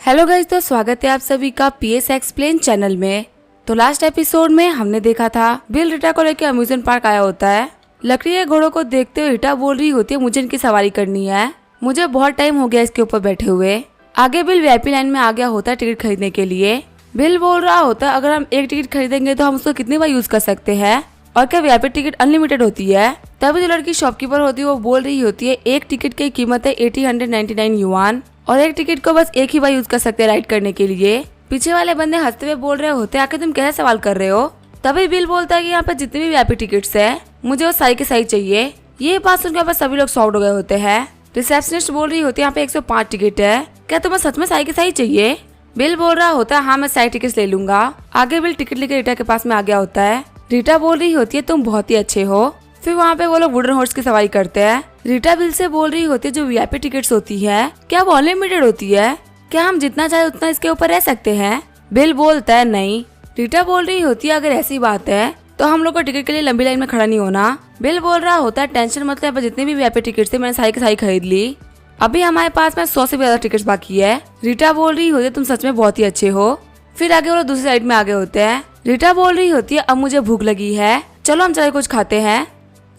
Hello guys, तो स्वागत है आप सभी का पीएस एक्सप्लेन चैनल में। तो लास्ट एपिसोड में हमने देखा था बिल रीटा को लेकर अम्यूजमेंट पार्क आया होता है। लकड़ी के घोड़ों को देखते हुए रीटा बोल रही होती है मुझे इनकी सवारी करनी है, मुझे बहुत टाइम हो गया इसके ऊपर बैठे हुए। आगे बिल वीआईपी लाइन में आ गया होता है टिकट खरीदने के लिए। बिल बोल रहा होता है अगर हम एक टिकट खरीदेंगे तो हम उसको कितनी बार यूज कर सकते हैं और क्या वीआईपी टिकट अनलिमिटेड होती है। तभी जो लड़की शॉपकीपर होती है वो बोल रही होती है एक टिकट की कीमत है 1899 युआन और एक टिकट को बस एक ही बार यूज कर सकते हैं राइड करने के लिए। पीछे वाले बंदे हंसते हुए बोल रहे होते हैं आखिर तुम कैसे सवाल कर रहे हो। तभी बिल बोलता है कि यहाँ पे जितने भी वीआईपी टिकट्स है मुझे वो सारी के सारी चाहिए। ये बात सुनकर बस सभी लोग शॉक्ड हो गए होते हैं। रिसेप्शनिस्ट बोल रही होती है यहाँ पे 105 टिकट है, क्या तुम्हें सच में सारी के सारी चाहिए। बिल बोल रहा होता है हाँ मैं सारी टिकट ले लूंगा। आगे बिल टिकट लेकर रीटा के पास में आ गया होता है। रीटा बोल रही होती है तुम बहुत ही अच्छे हो। फिर वहाँ पे वो लोग वुडन हॉर्स की सवारी करते हैं। रीटा बिल से बोल रही होती है जो वीआईपी टिकट्स होती है क्या वो अनलिमिटेड होती है, क्या हम जितना चाहे उतना इसके ऊपर रह सकते हैं। बिल बोलता है नहीं। रीटा बोल रही होती है अगर ऐसी बात है तो हम लोग को टिकट के लिए लंबी लाइन में खड़ा नहीं होना। बिल बोल रहा होता है टेंशन मतलब यहाँ पर जितनी भी वीआईपी टिकट्स थे मैंने सारी की सारी खरीद ली, अभी हमारे पास में 100 से भी ज्यादा टिकट्स बाकी है। रीटा बोल रही होती है तुम सच में बहुत ही अच्छे हो। फिर आगे वो लोग दूसरी साइड में आगे होते हैं। रीटा बोल रही होती है अब मुझे भूख लगी है, चलो हम चले कुछ खाते हैं।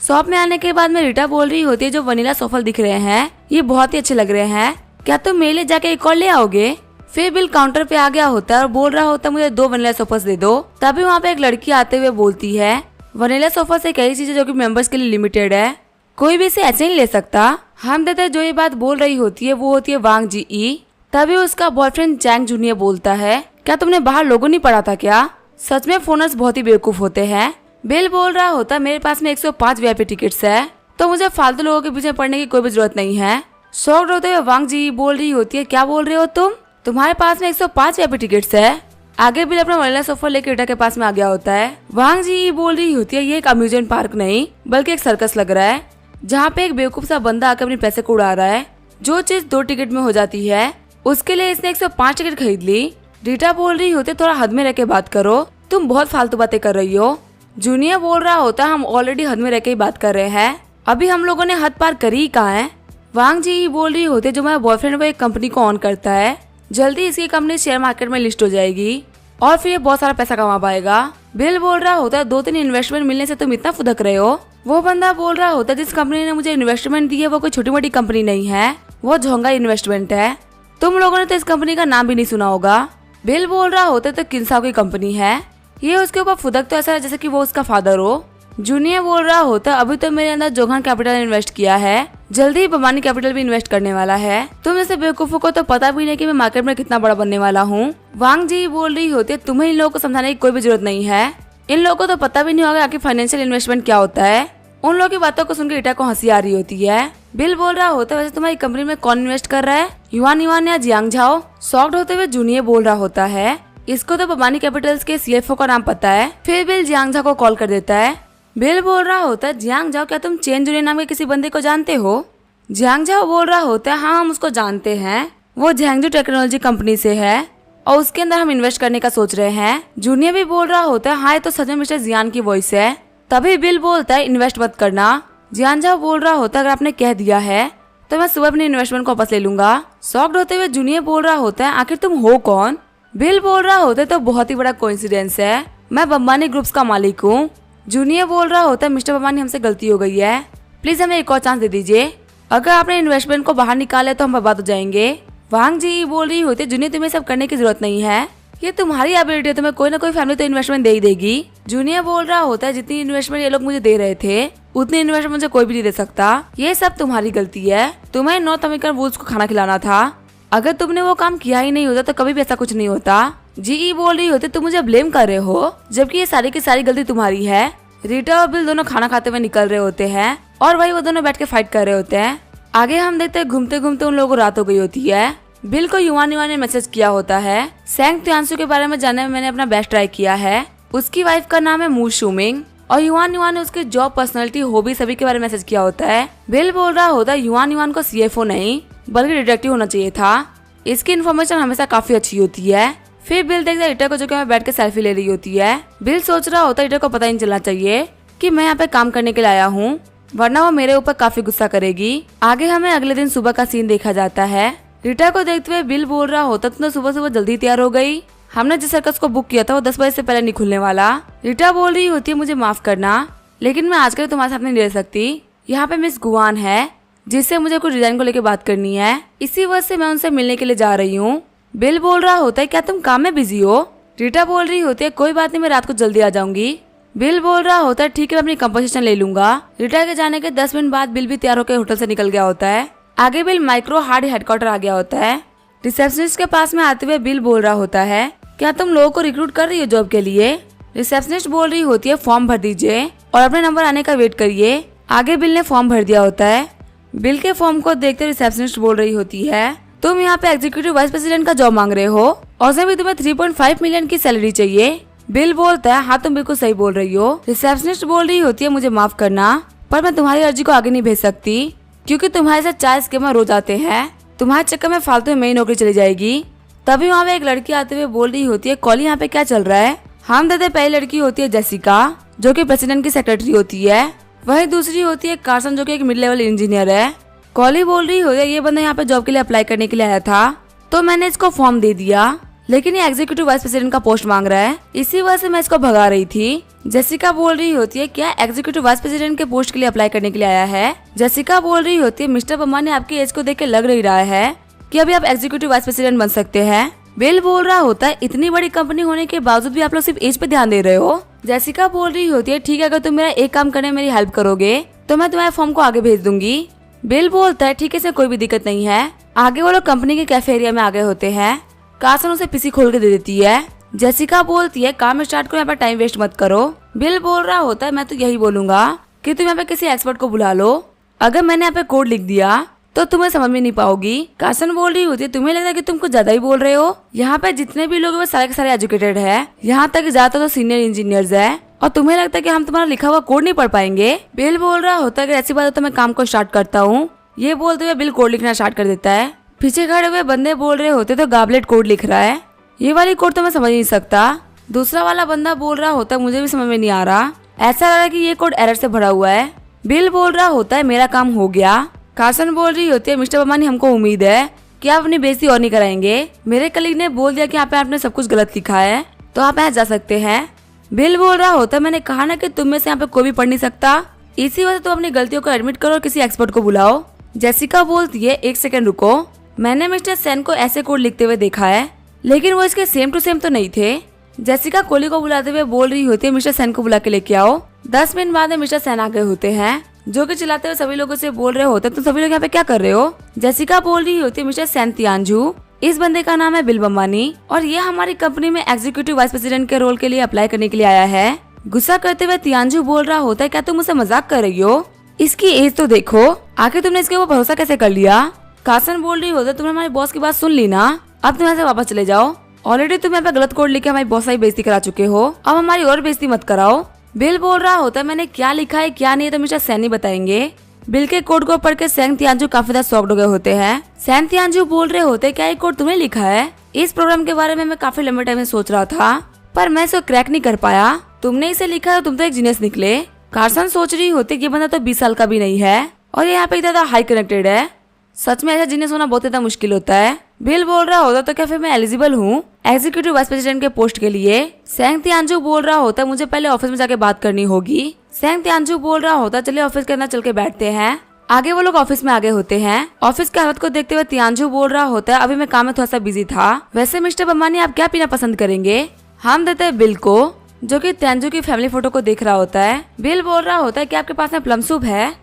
शॉप में आने के बाद में रीटा बोल रही होती है जो वनीला सोफल दिख रहे हैं ये बहुत ही अच्छे लग रहे हैं, क्या तुम मेरे लिए जाके एक और ले आओगे। फिर बिल काउंटर पे आ गया होता है और बोल रहा होता है मुझे 2 वनीला सोफल्स दे दो। तभी वहाँ पे एक लड़की आते हुए बोलती है वनीला सोफल्स एक ऐसी चीज है जो कि मेंबर्स के लिए लिमिटेड है, कोई भी इसे ऐसे नहीं ले सकता। हम देते जो ये बात बोल रही होती है वो होती है वांग जी ई। तभी उसका बॉयफ्रेंड जैंग जूनियर बोलता है क्या तुमने बाहर लोगों नहीं पढ़ा था क्या, सच में फोनर्स बहुत ही बेवकूफ होते हैं। बिल बोल रहा होता है मेरे पास में 105 वीआईपी टिकट्स है तो मुझे फालतू लोगों के पीछे पड़ने की कोई भी जरूरत नहीं है। शॉक्ड होते हुए वांग जी बोल रही होती है क्या बोल रहे हो तुम, तुम्हारे पास में 105 वीआईपी टिकट्स है। आगे बिल अपना वनीला सोफा लेकर रीटा के पास में आ गया होता है। वांग जी बोल रही होती है ये एक अम्यूजमेंट पार्क नहीं बल्कि एक सर्कस लग रहा है जहाँ पे एक बेवकूफ सा बंदा आकर अपने पैसे को उड़ा रहा है। जो चीज 2 टिकट में हो जाती है उसके लिए इसने 105 टिकट खरीद ली। रीटा बोल रही होती है थोड़ा हद में रह के बात करो, तुम बहुत फालतू बातें कर रही हो। जूनियर बोल रहा होता है हम ऑलरेडी हद में रह के ही बात कर रहे हैं, अभी हम लोगों ने हद पार करी ही कहाँ है। वांग जी बोल रही होती है जो मेरा बॉयफ्रेंड वो एक कंपनी को ऑन करता है, जल्दी इसकी कंपनी शेयर मार्केट में लिस्ट हो जाएगी और फिर ये बहुत सारा पैसा कमा पाएगा। बिल बोल रहा होता है 2-3 इन्वेस्टमेंट मिलने से तुम इतना फुदक रहे हो। वो बंदा बोल रहा होता है जिस कंपनी ने मुझे इन्वेस्टमेंट दी है वो कोई छोटी मोटी कंपनी नहीं है, वो झोंगा इन्वेस्टमेंट है, तुम लोगों ने तो इस कंपनी का नाम भी नहीं सुना होगा। बिल बोल रहा होता है तो किंसाओ की कंपनी है, ये उसके ऊपर फुदक तो ऐसा है जैसे कि वो उसका फादर हो। जूनियर बोल रहा होता अभी तो मेरे अंदर जोहान कैपिटल इन्वेस्ट किया है, जल्दी ही बमानी कैपिटल भी इन्वेस्ट करने वाला है, तुम जैसे बेवकूफों को तो पता भी नहीं कि मैं मार्केट में कितना बड़ा बनने वाला हूँ। वांग जी बोल रही होती है तुम्हें इन लोगों को समझाने की कोई भी जरूरत नहीं है, इन लोगों को तो पता भी नहीं होगा आखिर फाइनेंशियल इन्वेस्टमेंट क्या होता है। उन लोगों की बातों को सुनकर रीटा को हंसी आ रही होती है। बिल बोल रहा होता है वैसे तुम्हारी कंपनी में कौन इन्वेस्ट कर रहा है, युआन युआन या जियांग झाओ। शॉक्ड होते हुए जूनियर बोल रहा होता है इसको तो बमानी कैपिटल्स के सीएफओ का नाम पता है। फिर बिल जियांग झाओ को कॉल कर देता है। बिल बोल रहा होता है जियांग झाओ क्या तुम चेन जूनियर नाम के किसी बंदे को जानते हो। जियांग झाओ बोल रहा होता है हाँ हम उसको जानते हैं, वो झैंगजू टेक्नोलॉजी कंपनी से है और उसके अंदर हम इन्वेस्ट करने का सोच रहे हैं। जूनियर भी बोल रहा होता है हाँ ये तो सच में मिस्टर जियान की वॉइस है। तभी बिल बोलता है इन्वेस्ट मत करना। जियांग झाओ बोल रहा होता है अगर आपने कह दिया है तो मैं सुबह अपने इन्वेस्टमेंट को वापस ले लूंगा। शॉक्ड होते हुए जूनियर बोल रहा होता है आखिर तुम हो कौन। बिल बोल रहा होता है तो बहुत ही बड़ा कोइंसिडेंस है, मैं बम्बानी ग्रुप्स का मालिक हूँ। जूनियर बोल रहा होता है मिस्टर बम्बानी हमसे गलती हो गई है, प्लीज हमें एक और चांस दे दीजिए, अगर आपने इन्वेस्टमेंट को बाहर निकाले तो हम बर्बाद हो जाएंगे। वांग जी बोल रही होती है जूनियर तुम्हें सब करने की जरूरत नहीं है, ये तुम्हारी एबिलिटी है, तुम्हें कोई ना कोई फैमिली तो इन्वेस्टमेंट दे ही देगी। जूनियर बोल रहा होता है जितनी इन्वेस्टमेंट ये लोग मुझे दे रहे थे उतनी इन्वेस्टमेंट मुझे कोई भी नहीं दे सकता, ये सब तुम्हारी गलती है, तुम्हें नॉर्थ अमेरिकन वुल्स को खाना खिलाना था, अगर तुमने वो काम किया ही नहीं होता तो कभी भी ऐसा कुछ नहीं होता। जी बोल रही होती तुम मुझे ब्लेम कर रहे हो जबकि ये सारी की सारी गलती तुम्हारी है। रीटा और बिल दोनों खाना खाते हुए निकल रहे होते हैं और वही वो दोनों बैठ के फाइट कर रहे होते हैं। आगे हम देखते हैं घूमते घूमते उन लोगों को रात हो गई होती है। बिल को युआन युआन ने मैसेज किया होता है सेंग त्यांसू के बारे में जानने में मैंने अपना बेस्ट ट्राई किया है, उसकी वाइफ का नाम है मू शूमिंग और युआन युआन ने उसके जॉब पर्सनालिटी हॉबी सभी के बारे में मैसेज किया होता है। बिल बोल रहा होता है युआन युआन को सीएफओ नहीं बल्कि डिटेक्टिव होना चाहिए था, इसकी इन्फॉर्मेशन हमेशा काफी अच्छी होती है। फिर बिल देखता है रीटा को जो कि बैठ के सेल्फी ले रही होती है। बिल सोच रहा होता है रीटा को पता ही नहीं चलना चाहिए कि मैं यहाँ पे काम करने के लिए आया हूँ, वरना वो मेरे ऊपर काफी गुस्सा करेगी। आगे हमें अगले दिन सुबह का सीन देखा जाता है। रीटा को देखते हुए बिल बोल रहा होता तुम तो सुबह सुबह जल्दी तैयार हो गई। हमने जिस सर्कस को बुक किया था वो 10 बजे से पहले नहीं खुलने वाला। रीटा बोल रही होती है मुझे माफ करना, लेकिन मैं आजकल तुम्हारे साथ नहीं रह सकती। यहाँ पे मिस गुआन है जिससे मुझे कुछ डिजाइन को लेकर बात करनी है, इसी वजह से मैं उनसे मिलने के लिए जा रही हूँ। बिल बोल रहा होता है क्या तुम काम में बिजी हो? रीटा बोल रही होती है कोई बात नहीं, मैं रात को जल्दी आ जाऊंगी। बिल बोल रहा होता है ठीक है मैं अपनी कंपोजिशन ले लूंगा। रीटा के जाने के 10 मिनट बाद बिल भी तैयार होकर होटल से निकल गया होता है। आगे बिल माइक्रो हार्ड हेडक्वार्टर आ गया होता है। रिसेप्शनिस्ट के पास में आते हुए बिल बोल रहा होता है क्या तुम लोगों को रिक्रूट कर रही हो जॉब के लिए? रिसेप्शनिस्ट बोल रही होती है फॉर्म भर दीजिए और अपने नंबर आने का वेट करिए। आगे बिल ने फॉर्म भर दिया होता है। बिल के फॉर्म को देखते रिसेप्शनिस्ट बोल रही होती है तुम यहाँ पे एग्जीक्यूटिव वाइस प्रेसिडेंट का जॉब मांग रहे हो और उसमें भी तुम्हें 3.5 मिलियन की सैलरी चाहिए। बिल बोलता है हाँ तुम बिल्कुल सही बोल रही हो। रिसेप्शनिस्ट बोल रही होती है मुझे माफ करना पर मैं तुम्हारी अर्जी को आगे नहीं भेज सकती क्योंकि तुम्हारे साथ 4 स्कैमर रोज आते हैं, तुम्हारे चक्कर में फालतू में मेरी नौकरी चली जाएगी। तभी वहाँ पे एक लड़की आते हुए बोल रही होती है कॉली यहाँ पे क्या चल रहा है? हम देते पहली लड़की होती है जेसिका जो कि प्रेसिडेंट की सेक्रेटरी होती है, वही दूसरी होती है कार्सन जो कि एक मिड लेवल इंजीनियर है। कॉली बोल रही होती है ये बंदा यहाँ पे जॉब के लिए अप्लाई करने के लिए आया था तो मैंने इसको फॉर्म दे दिया, लेकिन ये एग्जीक्यूटिव वाइस प्रेसिडेंट का पोस्ट मांग रहा है, इसी वजह से मैं इसको भगा रही थी। जेसिका बोल रही होती है क्या एग्जीक्यूटिव वाइस प्रेसिडेंट के पोस्ट के लिए अप्लाई करने के लिए आया है? जेसिका बोल रही होती है मिस्टर बम्मा ने आपकी एज को देख के लग नहीं रहा है कि अभी आप एग्जीक्यूटिव वाइस प्रेसिडेंट बन सकते हैं। बिल बोल रहा होता है इतनी बड़ी कंपनी होने के बावजूद भी आप लोग सिर्फ एज पे ध्यान दे रहे हो। जेसिका बोल रही होती है ठीक है अगर तुम मेरा एक काम करने में मेरी हेल्प करोगे तो मैं तुम्हारे फॉर्म को आगे भेज दूंगी। बिल बोलता है ठीक है इसमें कोई भी दिक्कत नहीं है। आगे वो लोग कंपनी के कैफे एरिया में आ गए होते हैं। कार्सन उसे पीसी खोल के दे देती है। जेसिका बोलती है काम स्टार्ट करो, यहाँ पर टाइम वेस्ट मत करो। बिल बोल रहा होता है मैं तो यही बोलूंगा कि तुम यहाँ पे किसी एक्सपर्ट को बुला लो, अगर मैंने यहाँ पे कोड लिख दिया तो तुम्हें समझ में नहीं पाओगी। कार्सन बोल रही होती है तुम्हें लगता है कि तुम कुछ ज्यादा ही बोल रहे हो, यहाँ पे जितने भी लोग हैं वो सारे के सारे एजुकेटेड है, यहाँ तक ज्यादातर तो सीनियर इंजीनियर्स है और तुम्हें लगता है कि हम तुम्हारा लिखा हुआ कोड नहीं पढ़ पाएंगे। बिल बोल रहा होता है कि ऐसी बात है तो मैं काम को स्टार्ट करता हूँ। ये बोलते हुए बिल कोड लिखना स्टार्ट कर देता है। पीछे खड़े हुए बंदे बोल रहे होते तो गाबलेट कोड लिख रहा है, ये वाली कोड तो मैं समझ नहीं सकता। दूसरा वाला बंदा बोल रहा होता है मुझे भी समझ में नहीं आ रहा, ऐसा लग रहा है कि ये कोड एरर से भरा हुआ है। बिल बोल रहा होता है मेरा काम हो गया। कार्सन बोल रही होती है मिस्टर बमानी हमको उम्मीद है कि आप अपनी बेइज्जती और नहीं कराएंगे। मेरे कलीग ने बोल दिया कि यहाँ पे आपने सब कुछ गलत लिखा है तो आप यहाँ जा सकते हैं। बिल बोल रहा होता है मैंने कहा ना कि तुम में से यहाँ पे कोई भी पढ़ नहीं सकता, इसी वजह से तुम अपनी गलतियों को एडमिट करो और किसी एक्सपर्ट को बुलाओ। जेसिका बोलती है एक सेकंड रुको, मैंने मिस्टर सेन को ऐसे कोड लिखते हुए देखा है लेकिन वो इसके सेम टू सेम तो नहीं थे। जेसिका कोली को बुलाते हुए बोल रही होती है मिस्टर सेन को बुला के लेके आओ। 10 मिनट बाद में मिस्टर सेन आ गए होते हैं जो कि चिल्लाते हुए सभी लोगों से बोल रहे होते हैं तो सभी लोग यहाँ पे क्या कर रहे हो? जेसिका बोल रही होती है मिस्टर सेन तियानजू, इस बंदे का नाम है बिल बम्बानी और ये हमारी कंपनी में एग्जीक्यूटिव वाइस प्रेसिडेंट के रोल के लिए अप्लाई करने के लिए आया है। गुस्सा करते हुए तियानजू बोल रहा होता है क्या तुम मुझसे मजाक कर रही हो? इसकी एज तो देखो, आखिर तुमने इसके ऊपर भरोसा कैसे कर लिया? कार्सन बोल रही होता तुमने हमारे बॉस की बात सुन ली ना, अब तुम ऐसे वापस चले जाओ। ऑलरेडी तुम यहाँ पे गलत कोड लिख के हमारी बहुत सारी बेइज्जती करा चुके हो, अब हमारी और बेइज्जती मत कराओ। बिल बोल रहा होता है मैंने क्या लिखा है क्या नहीं है तो मिस्टर सैन ही बताएंगे। बिल के कोड को पढ़ के सैन तियानजू काफी ज्यादा शॉक्ड हो गए होते हैं। सैन तियानजू बोल रहे होते क्या ये कोड तुमने लिखा है? इस प्रोग्राम के बारे में मैं काफी लंबे टाइम से सोच रहा था पर मैं इसको क्रैक नहीं कर पाया, तुमने इसे लिखा है, तुम तो एक जीनियस निकले। कार्सन सोच रही होती ये बंदा तो 20 साल का भी नहीं है और ये यहाँ पे ज्यादा हाई कनेक्टेड है, सच में ऐसा जीनियस होना बहुत ज्यादा मुश्किल होता है। बिल बोल रहा होता तो क्या फिर मैं एलिजिबल हूँ एग्जीक्यूटिव वाइस प्रेसिडेंट के पोस्ट के लिए? सैंग तियानजू बोल रहा होता मुझे पहले ऑफिस में जाके बात करनी होगी। सैंग तियानजू बोल रहा होता चलिए ऑफिस के अंदर चल के बैठते हैं। आगे वो लोग ऑफिस में आगे होते हैं। ऑफिस की हालत को देखते हुए तियानजू बोल रहा होता है अभी मैं काम में थोड़ा सा बिजी था, वैसे मिस्टर बम्बानी आप क्या पीना पसंद करेंगे? हम देते हैं बिल को जो कि तियानजू की फैमिली फोटो को देख रहा होता है। बिल बोल रहा होता है कि आपके पास में प्लम सूप है।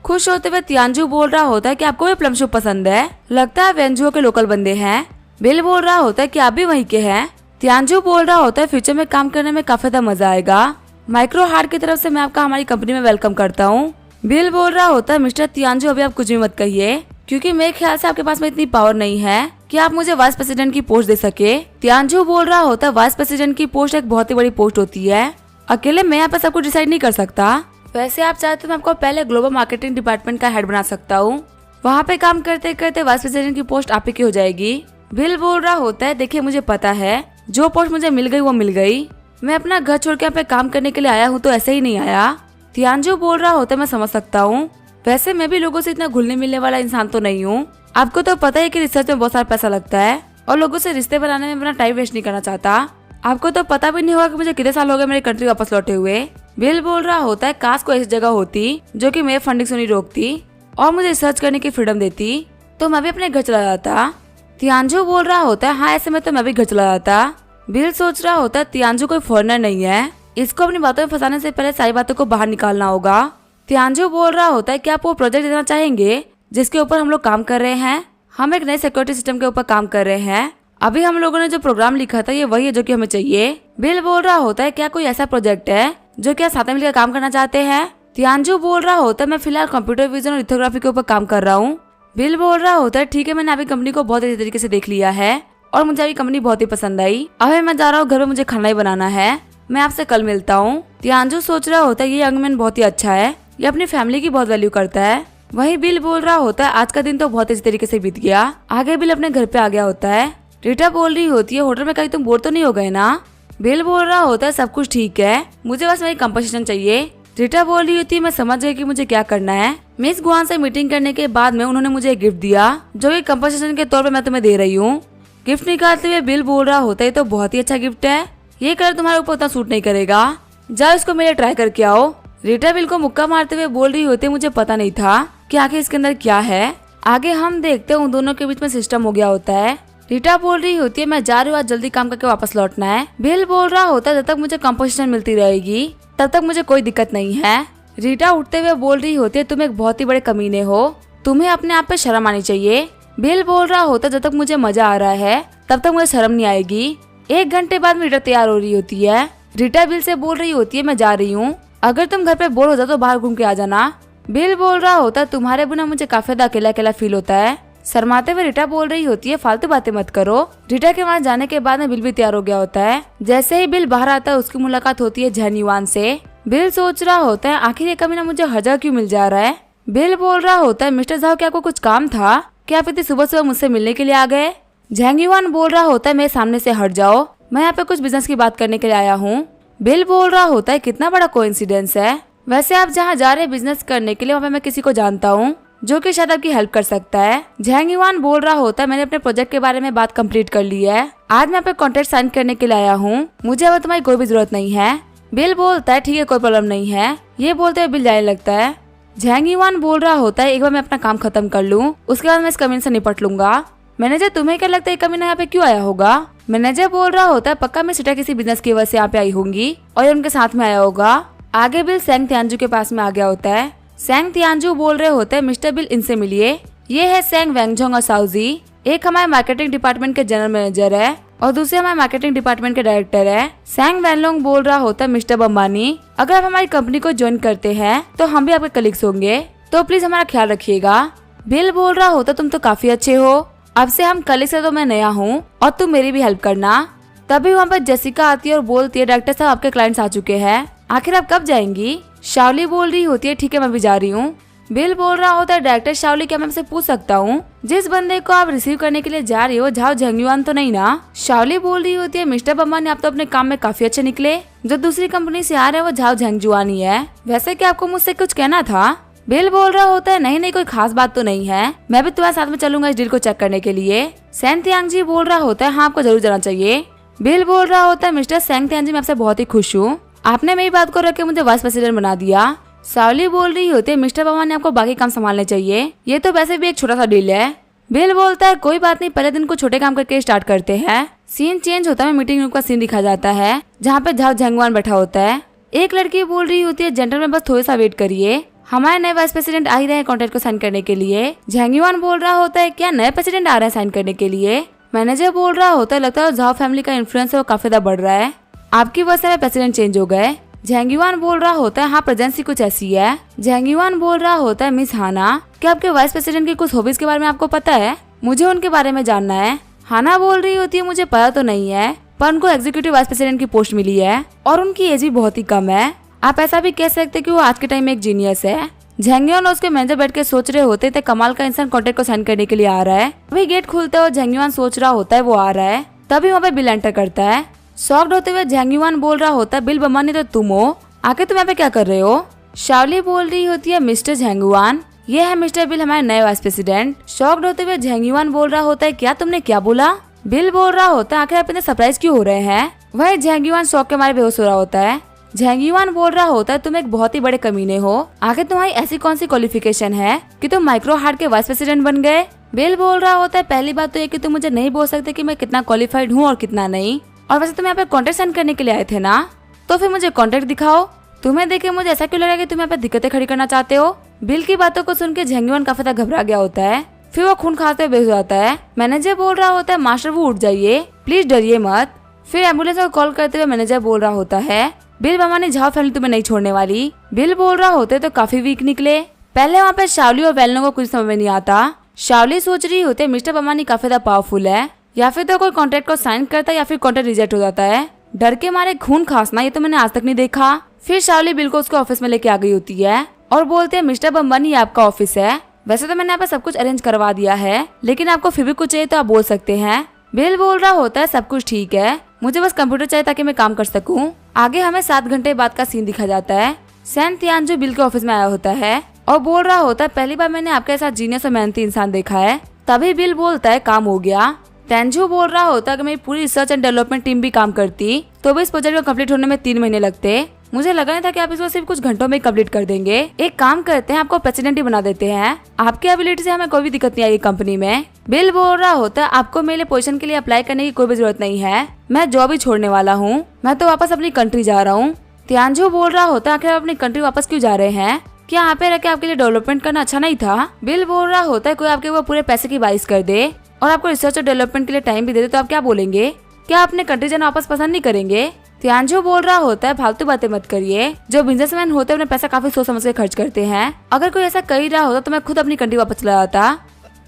खुश होते हुए तियानजू बोल रहा होता है कि आपको भी प्लम सूप पसंद है, लगता है वेंजुओ के लोकल बंदे हैं। बिल बोल रहा होता है कि आप भी वहीं के हैं। तियानजू बोल रहा होता है फ्यूचर में काम करने में काफी ज्यादा मजा आएगा, माइक्रो हार्ट की तरफ से मैं आपका हमारी कंपनी में वेलकम करता हूँ। बिल बोल रहा होता है मिस्टर तियानजू अभी आप कुछ भी मत कहिए क्योंकि मेरे ख्याल से आपके पास में इतनी पावर नहीं है कि आप मुझे वाइस प्रेसिडेंट की पोस्ट दे सके। तियानजू बोल रहा होता है वाइस प्रेसिडेंट की पोस्ट एक बहुत ही बड़ी पोस्ट होती है, अकेले मैं यहाँ पे सब कुछ डिसाइड नहीं कर सकता। वैसे आप चाहते तो मैं आपको पहले ग्लोबल मार्केटिंग डिपार्टमेंट का हेड बना सकता हूँ, वहाँ पे काम करते करते वाइस प्रेसिडेंट की पोस्ट आप ही की हो जाएगी। बिल बोल रहा होता है देखिए मुझे पता है जो पोस्ट मुझे मिल गई वो मिल गई, मैं अपना घर छोड़ के यहाँ पे काम करने के लिए आया हूँ तो ऐसे ही नहीं आया। तियानजू बोल रहा होता है मैं समझ सकता हूँ, वैसे मैं भी लोगों से इतना घुलने मिलने वाला इंसान तो नहीं हूँ, आपको तो पता है कि रिसर्च में बहुत सारा पैसा लगता है और लोगों से रिश्ते बनाने में अपना टाइम वेस्ट नहीं करना चाहता। आपको तो पता भी नहीं होगा कि मुझे कितने साल हो गए मेरी कंट्री वापस लौटे हुए। बिल बोल रहा होता है काश कोई ऐसी जगह होती जो कि मेरे फंडिंग से नहीं रोकती और मुझे रिसर्च करने की फ्रीडम देती तो मैं भी अपने घर चला जाता। तियांजू बोल रहा होता है हाँ ऐसे में तो मैं भी घर चला जाता। बिल सोच रहा होता है तियांजू कोई फॉरेनर नहीं है, इसको अपनी बातों में फंसाने से पहले सारी बातों को बाहर निकालना होगा। तियांजू बोल रहा होता है कि आप वो प्रोजेक्ट देना चाहेंगे जिसके ऊपर हम लोग काम कर रहे हैं। हम एक नए सिक्योरिटी सिस्टम के ऊपर काम कर रहे हैं। अभी हम लोगों ने जो प्रोग्राम लिखा था ये वही है जो कि हमें चाहिए। बिल बोल रहा होता है क्या कोई ऐसा प्रोजेक्ट है जो कि आप साथ में मिलकर काम करना चाहते हैं। तियांजू बोल रहा होता है मैं फिलहाल कंप्यूटर विजन और लिथोग्राफी के ऊपर काम कर रहा हूँ। बिल बोल रहा होता है ठीक है मैंने अभी कंपनी को बहुत अच्छी तरीके से देख लिया है और मुझे अभी कंपनी बहुत ही पसंद आई। अभी मैं जा रहा हूँ घर में, मुझे खाना ही बनाना है। मैं आपसे कल मिलता हूँ। तियांजू सोच रहा होता है ये यंग मैन बहुत ही अच्छा है, ये अपनी फैमिली की बहुत वैल्यू करता है। वहीं बिल बोल रहा होता है आज का दिन तो बहुत अच्छी तरीके से बीत गया। आगे बिल अपने घर पे आ गया होता है। रीटा बोल रही होती है होटल में कहीं तुम बोर तो नहीं हो गए ना। बिल बोल रहा होता है सब कुछ ठीक है, मुझे बस मेरी कंपनसेशन चाहिए। रीटा बोल रही होती है मैं समझ गई कि मुझे क्या करना है। मिस गुआन से मीटिंग करने के बाद में उन्होंने मुझे एक गिफ्ट दिया जो कि कंपनसेशन के तौर पे मैं तुम्हें दे रही हूँ। गिफ्ट निकालते हुए बिल बोल रहा होता है तो बहुत ही अच्छा गिफ्ट है, ये कलर तुम्हारे ऊपर उतना सूट नहीं करेगा, जाओ इसको मेरे ट्राई करके आओ। रीटा बिल को मुक्का मारते हुए बोल रही होती है मुझे पता नहीं था कि आखिर इसके अंदर क्या है। आगे हम देखते हैं उन दोनों के बीच में सिस्टम हो गया होता है। रीटा बोल रही होती है मैं जा रही हूँ, आज जल्दी काम करके वापस लौटना है। बिल बोल रहा होता है जब तक मुझे कंपोजिशन मिलती रहेगी तब तक मुझे कोई दिक्कत नहीं है। रीटा उठते हुए बोल रही होती है तुम एक बहुत ही बड़े कमीने हो, तुम्हें अपने आप पे शर्म आनी चाहिए। बिल बोल रहा होता है जब तक मुझे मजा आ रहा है तब तक मुझे शर्म नहीं आएगी। 1 घंटे बाद में रीटा तैयार हो रही होती है। रीटा बिल से बोल रही होती है मैं जा रही हूँ, अगर तुम घर पे बोर हो जाओ तो बाहर घूम के आ जाना। बिल बोल रहा होता है तुम्हारे बिना मुझे काफी अकेला अकेला फील होता है। शर्माते हुए रीटा बोल रही होती है फालतू बातें मत करो। रीटा के वहाँ जाने के बाद में बिल भी तैयार हो गया होता है। जैसे ही बिल बाहर आता है उसकी मुलाकात होती है झैन युआन से। बिल सोच रहा होता है आखिर ये कमीना मुझे हर जगह क्यों मिल जा रहा है। बिल बोल रहा होता है मिस्टर झाओ क्या आपको कुछ काम था, क्या आप इतनी सुबह सुबह मुझसे मिलने के लिए आ गए। झैंग युआन बोल रहा होता है मेरे सामने से हट जाओ, मैं यहाँ पे कुछ बिजनेस की बात करने के लिए आया हूँ। बिल बोल रहा होता है कितना बड़ा कोइंसिडेंस है, वैसे आप जहाँ जा रहे हैं बिजनेस करने के लिए वहाँ पे मैं किसी को जानता हूँ जो कि शायद आपकी हेल्प कर सकता है। झैंग युआन बोल रहा होता है मैंने अपने प्रोजेक्ट के बारे में बात कंप्लीट कर ली है, आज मैं आपके कॉन्ट्रैक्ट साइन करने के लिए आया हूँ, मुझे अब तुम्हारी कोई भी जरूरत नहीं है। बिल बोलता है ठीक है कोई प्रॉब्लम नहीं है। ये बोलते हुए बिल जाने लगता है। झैंग युआन बोल रहा होता है एक बार मैं अपना काम खत्म कर लूँ उसके बाद मैं इस कमीने से निपट लूंगा। मैनेजर तुम्हें क्या लगता है कमीना यहाँ पे क्यों आया होगा। मैनेजर बोल रहा होता है पक्का मैं सिटा किसी बिजनेस की वजह से यहाँ पे आई होंगी और ये उनके साथ में आया होगा। आगे बिल सैंग तियांजू के पास में आ गया होता है। सैंग तियांजू बोल रहे होते हैं मिस्टर बिल इनसे मिलिए, ये है सैंग वेंगजोंग और साउजी, एक हमारे मार्केटिंग डिपार्टमेंट के जनरल मैनेजर है और दूसरे हमारे मार्केटिंग डिपार्टमेंट के डायरेक्टर है। सैंग वैनलोंग बोल रहा होता है मिस्टर बम्बानी अगर आप हमारी कंपनी को ज्वाइन करते हैं तो हम भी आपके कलीग्स होंगे, तो प्लीज हमारा ख्याल रखिएगा। बिल बोल रहा होता तुम तो काफी अच्छे हो, अब से हम कलीग्स है तो मैं नया हूँ और तुम मेरी भी हेल्प करना। तभी वहाँ पर जेसिका आती है और बोलती है डायरेक्टर साहब आपके क्लाइंट्स आ चुके हैं, आखिर आप कब जाएंगी। शाओली बोल रही होती है ठीक है मैं भी जा रही हूँ। बिल बोल रहा होता है डायरेक्टर शाओली क्या मैं आपसे पूछ सकता हूँ जिस बंदे को आप रिसीव करने के लिए जा रही हो झाओ झैंग युआन तो नहीं ना। शाओली बोल रही होती है मिस्टर बम्बानी आप तो अपने काम में काफी अच्छे निकले, जो दूसरी कंपनी से आ रहे हैं वो झाओ झैंग युआन ही है, वैसे क्या आपको मुझसे कुछ कहना था। बिल बोल रहा होता है नहीं नहीं कोई खास बात तो नहीं है, मैं भी तुम्हारे साथ में चलूंगा इस डील को चेक करने के लिए। सैंग तियांजी बोल रहा होता है हाँ आपको जरूर जाना चाहिए। बिल बोल रहा होता है मिस्टर सैंग तियांजी मैं आपसे बहुत ही खुश हूँ, आपने मेरी बात को रख के मुझे वाइस प्रेसिडेंट बना दिया। शाओली बोल रही होती है मिस्टर बम्बानी ने आपको बाकी काम संभालने चाहिए, ये तो वैसे भी एक छोटा सा डील है। बिल बोलता है कोई बात नहीं पहले दिन को छोटे काम करके स्टार्ट करते हैं। सीन चेंज होता है, मीटिंग रूम का सीन दिखा जाता है जहाँ पे झाओ झैंग युआन बैठा होता है। एक लड़की बोल रही होती है जेंटलमैन बस थोड़ा सा वेट करिए, हमारे नए वाइस प्रेसिडेंट आ ही रहे हैं कॉन्ट्रैक्ट को साइन करने के लिए। झैंग युआन बोल रहा होता है क्या नए प्रेसिडेंट आ रहे हैं साइन करने के लिए। मैनेजर बोल रहा होता है लगता है झाओ फैमिली का इन्फ्लुएंस है वो काफी ज्यादा बढ़ रहा है, आपकी वजह से प्रेसिडेंट चेंज हो गए। झैंग युआन बोल रहा होता है हाँ प्रेजेंसी कुछ ऐसी है। झैंग युआन बोल रहा होता है मिस हाना क्या आपके वाइस प्रेसिडेंट की कुछ हॉबीज के बारे में आपको पता है, मुझे उनके बारे में जानना है। हाना बोल रही होती है मुझे पता तो नहीं है पर उनको एग्जीक्यूटिव वाइस प्रेसिडेंट की पोस्ट मिली है और उनकी एज भी बहुत ही कम है, आप ऐसा भी कह सकते कि वो आज के टाइम में एक जीनियस है। झैंग युआन और उसके मैनेजर बैठ के सोच रहे होते थे कमाल का इंसान कॉन्ट्रैक्ट को साइन करने के लिए आ रहा है। अभी गेट खुलता है और झैंग युआन सोच रहा होता है वो आ रहा है, तभी वहाँ पे बिल एंटर करता है। शॉक्ड होते हुए झैंग युआन बोल रहा होता है बिल बम्बानी तो तुम हो, आके तुम यहाँ पे क्या कर रहे हो। शाओली बोल रही होती है मिस्टर झैंग युआन ये है मिस्टर बिल, हमारे नए वाइस प्रेसिडेंट। शॉक्ड होते हुए झेंगयुआन बोल रहा होता है, क्या तुमने क्या बोला? बिल बोल रहा होता है, आखिर आप इतने सरप्राइज क्यों हो रहे हैं? वही झेंगयुआन शॉक के मारे बेहोश हो रहा होता है। झेंगयुआन बोल रहा होता है, तुम एक बहुत ही बड़े कमीने हो। आखिर तुम्हारी ऐसी कौन सी क्वालिफिकेशन है कि तुम माइक्रो हार्ट के वाइस प्रेसिडेंट बन गए? बिल बोल रहा होता है, पहली बात तो ये कि तुम मुझे नहीं बोल सकते कि मैं कितना क्वालिफाइड हूँ और कितना नहीं। और वैसे तुम यहाँ पे कॉन्ट्रैक्ट साइन करने के लिए आए थे ना, तो फिर मुझे कॉन्ट्रैक्ट दिखाओ। तुम्हें देखे मुझे ऐसा क्यों लगा कि तुम यहाँ पे दिक्कतें खड़ी करना चाहते हो? बिल की बातों को सुन के झेंगयुआन काफी ज्यादा घबरा गया होता है। फिर वो खून खाते हुए बेहोश हो जाता है। मैनेजर बोल रहा होता है, मास्टर वो उठ जाइए, प्लीज डरिए मत। फिर एम्बुलेंस को कॉल करते हुए मैनेजर बोल रहा होता है, बिल भवानी झाओ फैमिली तुम्हें नहीं छोड़ने वाली। बिल बोल रहा होते तो काफी वीक निकले। पहले वहाँ पे शाओली और वेलनो को कुछ समझ में नहीं आता। शाओली सोच रही होते मिस्टर भवानी काफी ज्यादा पावरफुल है, या फिर तो कोई कॉन्ट्रैक्ट को साइन करता है या फिर कॉन्ट्रैक्ट रिजेक्ट हो जाता है। डर के मारे खून खांसना ये तो मैंने आज तक नहीं देखा। फिर शाओली बिल को उसके ऑफिस में लेके आ गई होती है और बोलते हैं, मिस्टर भवानी ये आपका ऑफिस है। वैसे तो मैंने यहाँ पे सब कुछ अरेंज करवा दिया है, लेकिन आपको फिर भी कुछ चाहिए तो आप बोल सकते हैं। बिल बोल रहा होता है, सब कुछ ठीक है, मुझे बस कंप्यूटर चाहिए ताकि मैं काम कर सकूं। आगे हमें 7 घंटे बाद का सीन दिखा जाता है। सैन तियानजू बिल के ऑफिस में आया होता है और बोल रहा होता है, पहली बार मैंने आपके साथ जीनियस और मेहनती इंसान देखा है। तभी बिल बोलता है, काम हो गया। तेंजू बोल रहा होता है कि मेरी पूरी रिसर्च एंड डेवलपमेंट टीम भी काम करती तो भी इस प्रोजेक्ट को कंप्लीट होने में 3 महीने लगते। मुझे लगा नहीं था कि आप इसको सिर्फ कुछ घंटों में कंप्लीट कर देंगे। एक काम करते हैं, आपको प्रेसिडेंट ही बना देते हैं। आपकी एबिलिटी से हमें कोई भी दिक्कत नहीं आई कंपनी में। बिल बोल रहा होता है, आपको मेरे पोजीशन के लिए अप्लाई करने की कोई भी जरूरत नहीं है, मैं जॉब ही छोड़ने वाला हूँ, मैं तो वापस अपनी कंट्री जा रहा हूँ। तियानजू बोल रहा होता है, आखिर आप अपनी कंट्री वापस क्यों जा रहे हैं? क्या यहाँ पे रह के आपके लिए डेवलपमेंट करना अच्छा नहीं था? बिल बोल रहा होता है, कोई आपके वो पूरे पैसे की बारिश कर दे और आपको रिसर्च और डेवलपमेंट के लिए टाइम भी दे दे तो आप क्या बोलेंगे? क्या अपने कंट्री जाना वापस पसंद नहीं करेंगे? तियानजू बोल रहा होता है, फालतू बातें मत करिए, जो बिजनेसमैन होते हैं उन्हें पैसा काफी सोच समझ के खर्च करते हैं। अगर कोई ऐसा कर ही रहा होता तो मैं खुद अपनी कंट्री वापस चला जाता।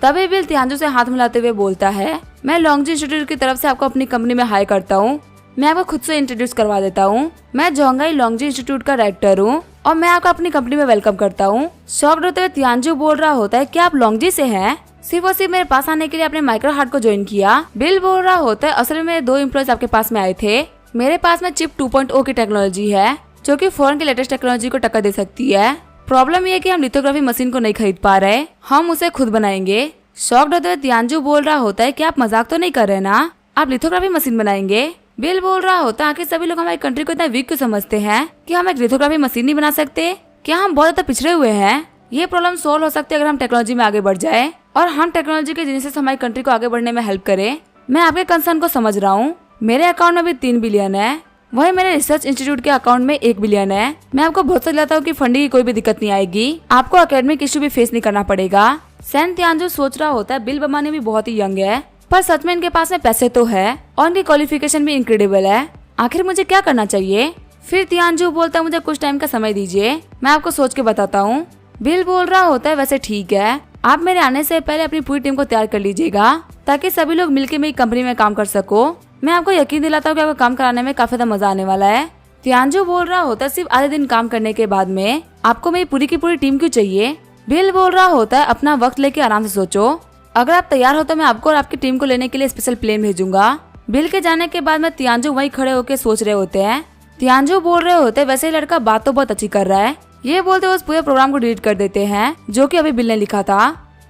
तभी बिल तियानजू से हाथ मिलाते हुए बोलता है, मैं लॉन्गजी इंस्टीट्यूट की तरफ से आपको अपनी कंपनी में हायर करता हूँ। मैं आपको खुद से इंट्रोड्यूस करवा देता हूँ, मैं जोंगाई लॉन्गजी इंस्टीट्यूट का डायरेक्टर हूँ और मैं आपको अपनी कंपनी में वेलकम करता हूँ। शॉक्ड होते हुए तियानजू बोल रहा होता है, क्या आप लॉन्गजी से हैं? सिर्फ और सिर्फ मेरे पास आने के लिए आपने माइक्रो हार्ट को ज्वाइन किया? बिल बोल रहा होता है, असल में 2 एम्प्लॉयज आपके पास में आए थे। मेरे पास में चिप 2.0 की टेक्नोलॉजी है जो कि फॉरेन की लेटेस्ट टेक्नोलॉजी को टक्कर दे सकती है। प्रॉब्लम ये है कि हम लिथोग्राफी मशीन को नहीं खरीद पा रहे, हम उसे खुद बनाएंगे। शॉक्ड होते हुए तियानजू बोल रहा होता है, क्या आप मजाक तो नहीं कर रहे ना? आप लिथोग्राफी मशीन बनाएंगे? बिल बोल रहा होता है, आखिर सभी लोग हमारी कंट्री को इतना वीक क्यों समझते हैं कि हम एक लिथोग्राफी मशीन नहीं बना सकते? क्या हम बहुत ज्यादा पिछड़े हुए हैं? ये प्रॉब्लम सोल्व हो सकती है अगर हम टेक्नोलॉजी में आगे बढ़ जाए और हम टेक्नोलॉजी के जिनसे हमारी कंट्री को आगे बढ़ने में हेल्प करें। मैं आपके कंसर्न को समझ रहा हूँ। मेरे अकाउंट में भी 3 बिलियन है, वही मेरे रिसर्च इंस्टीट्यूट के अकाउंट में 1 बिलियन है। मैं आपको भरोसा दिलाता हूँ कि फंडिंग की कोई भी दिक्कत नहीं आएगी, आपको एकेडमिक इशू भी फेस नहीं करना पड़ेगा। सैन तियानजू सोच रहा होता है, बिल भवानी भी बहुत ही यंग है, पर सच में इनके पास में पैसे तो है और इनकी क्वालिफिकेशन भी इनक्रेडिबल है। आखिर मुझे क्या करना चाहिए? फिर तियानजू बोलता है, मुझे कुछ टाइम का समय दीजिए, मैं आपको सोच के बताता हूँ। बिल बोल रहा होता है, वैसे ठीक है, आप मेरे आने से पहले अपनी पूरी टीम को तैयार कर लीजिएगा ताकि सभी लोग मिलकर मेरी कंपनी में काम कर सको। मैं आपको यकीन दिलाता हूँ कि आपको काम कराने में काफी ज्यादा मजा आने वाला है। तियानजू बोल रहा होता है, सिर्फ आधे दिन काम करने के बाद में आपको मेरी पूरी की पूरी टीम क्यों चाहिए? बिल बोल रहा होता है, अपना वक्त लेके आराम से सोचो, अगर आप तैयार हो तो मैं आपको और आपकी टीम को लेने के लिए स्पेशल प्लेन भेजूंगा। बिल के जाने के बाद में तियानजू वहीं खड़े होकर सोच रहे होते हैं। तियानजू बोल रहे होते हैं, वैसे ही लड़का बात तो बहुत अच्छी कर रहा है। ये बोलते हुए उस पूरे प्रोग्राम को डिलीट कर देते हैं जो कि अभी बिल ने लिखा था।